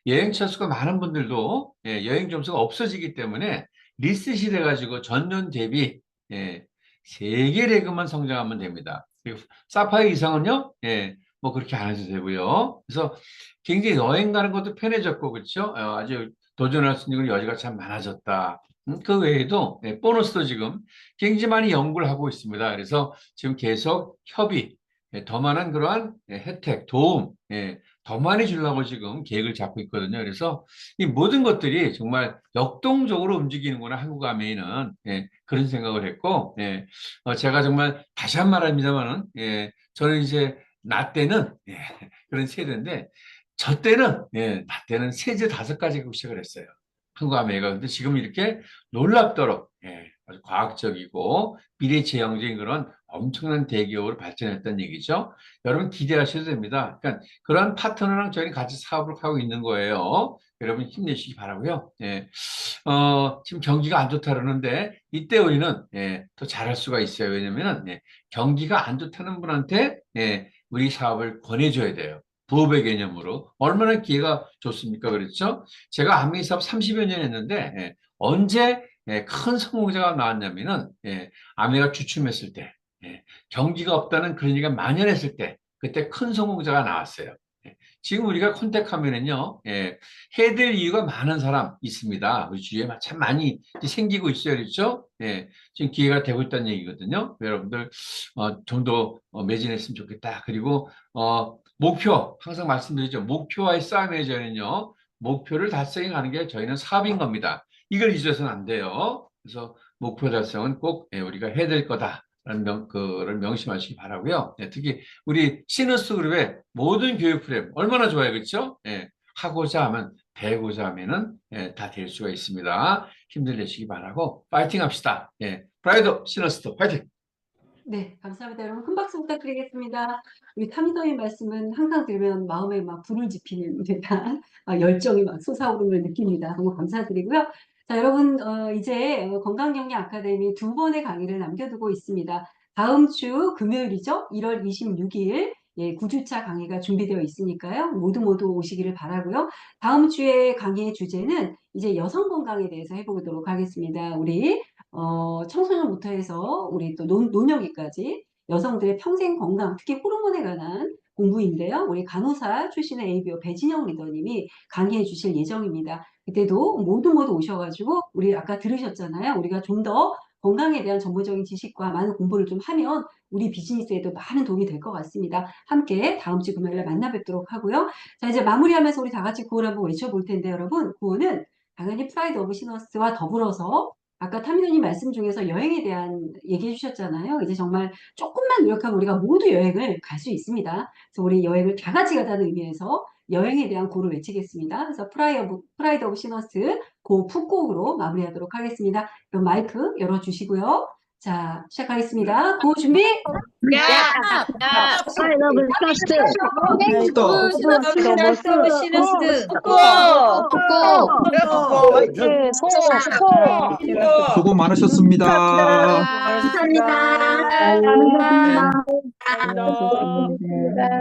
여행 차수가 많은 분들도 여행 점수가 없어지기 때문에 리셋이 돼가지고 전년 대비 세계 레그만 성장하면 됩니다. 그리고 사파이 이상은요, 뭐 그렇게 안 해도 되고요. 그래서 굉장히 여행 가는 것도 편해졌고, 그렇죠? 아주 도전할 수 있는 여지가 참 많아졌다. 그 외에도 보너스도 지금 굉장히 많이 연구를 하고 있습니다. 그래서 지금 계속 협의, 더 많은 그러한 혜택, 도움, 더 많이 주려고 지금 계획을 잡고 있거든요. 그래서 이 모든 것들이 정말 역동적으로 움직이는구나, 한국 아메이는. 그런 생각을 했고, 제가 정말 다시 한 말 합니다만은, 저는 이제 나 때는, 그런 세대인데, 저 때는, 나 때는 세제 5가지 갖고 시작을 했어요. 한국 아메이가. 근데 지금 이렇게 놀랍도록, 아주 과학적이고 미래지향적인 그런 엄청난 대기업으로 발전했다는 얘기죠. 여러분 기대하셔도 됩니다. 그러니까 그런 파트너랑 저희는 같이 사업을 하고 있는 거예요. 여러분 힘내시기 바라고요. 지금 경기가 안 좋다 그러는데 이때 우리는 더 잘할 수가 있어요. 왜냐면은 경기가 안 좋다는 분한테 우리 사업을 권해줘야 돼요. 부업의 개념으로. 얼마나 기회가 좋습니까? 그렇죠? 제가 안미 사업 30여 년 했는데 언제 큰 성공자가 나왔냐면은 아메가 주춤했을 때 경기가 없다는 그런 얘기가 만연했을 때 그때 큰 성공자가 나왔어요. 지금 우리가 컨택하면은요, 해야 될 이유가 많은 사람 있습니다. 우리 주위에 참 많이 생기고 있어요. 그렇죠? 지금 기회가 되고 있다는 얘기거든요. 여러분들, 좀 더 매진했으면 좋겠다. 그리고, 목표, 항상 말씀드리죠. 목표와의 싸움의 저는요, 목표를 달성하는 게 저희는 사업인 겁니다. 이걸 잊어서는 안 돼요. 그래서 목표 달성은 꼭 우리가 해야 될 거다. 라는 그를 명심하시기 바라고요. 특히 우리 시너스 그룹의 모든 교육 프로그램 얼마나 좋아요, 그렇죠? 하고자 하면 배우고자 하면은 다 될 수가 있습니다. 힘들 내시기 바라고 파이팅 합시다. 프라이드 시너스도 파이팅. 네, 감사합니다. 여러분 큰 박수 부탁드리겠습니다. 우리 타미더의 말씀은 항상 들으면 마음에 막 불을 지피는 듯한 열정이 막 솟아오르는 느낌입니다. 너무 감사드리고요. 자, 여러분 이제 건강영양 아카데미 2번의 강의를 남겨두고 있습니다. 다음 주 금요일이죠. 1월 26일 9주차 강의가 준비되어 있으니까요. 모두 오시기를 바라고요. 다음 주에 강의의 주제는 이제 여성 건강에 대해서 해보도록 하겠습니다. 우리 청소년부터 해서 우리 또 노년기까지 여성들의 평생 건강, 특히 호르몬에 관한 공부인데요. 우리 간호사 출신의 ABO 배진영 리더님이 강의해 주실 예정입니다. 그때도 모두 오셔가지고 우리 아까 들으셨잖아요. 우리가 좀 더 건강에 대한 전문적인 지식과 많은 공부를 좀 하면 우리 비즈니스에도 많은 도움이 될 것 같습니다. 함께 다음 주 금요일에 만나 뵙도록 하고요. 자, 이제 마무리하면서 우리 다 같이 구호를 한번 외쳐볼 텐데 여러분, 구호는 당연히 프라이드 오브 시너스와 더불어서 아까 타미노님 말씀 중에서 여행에 대한 얘기해 주셨잖아요. 이제 정말 조금만 노력하면 우리가 모두 여행을 갈 수 있습니다. 그래서 우리 여행을 다 같이 가자는 의미에서 여행에 대한 고를 외치겠습니다. 그래서 프라이드 오브 시너스 고 풋곡으로 마무리하도록 하겠습니다. 그럼 마이크 열어주시고요. 자, 시작하겠습니다. 고 준비! I love fast. 시너스. 수고 많으셨습니다. 감사합니다. 감사합니다.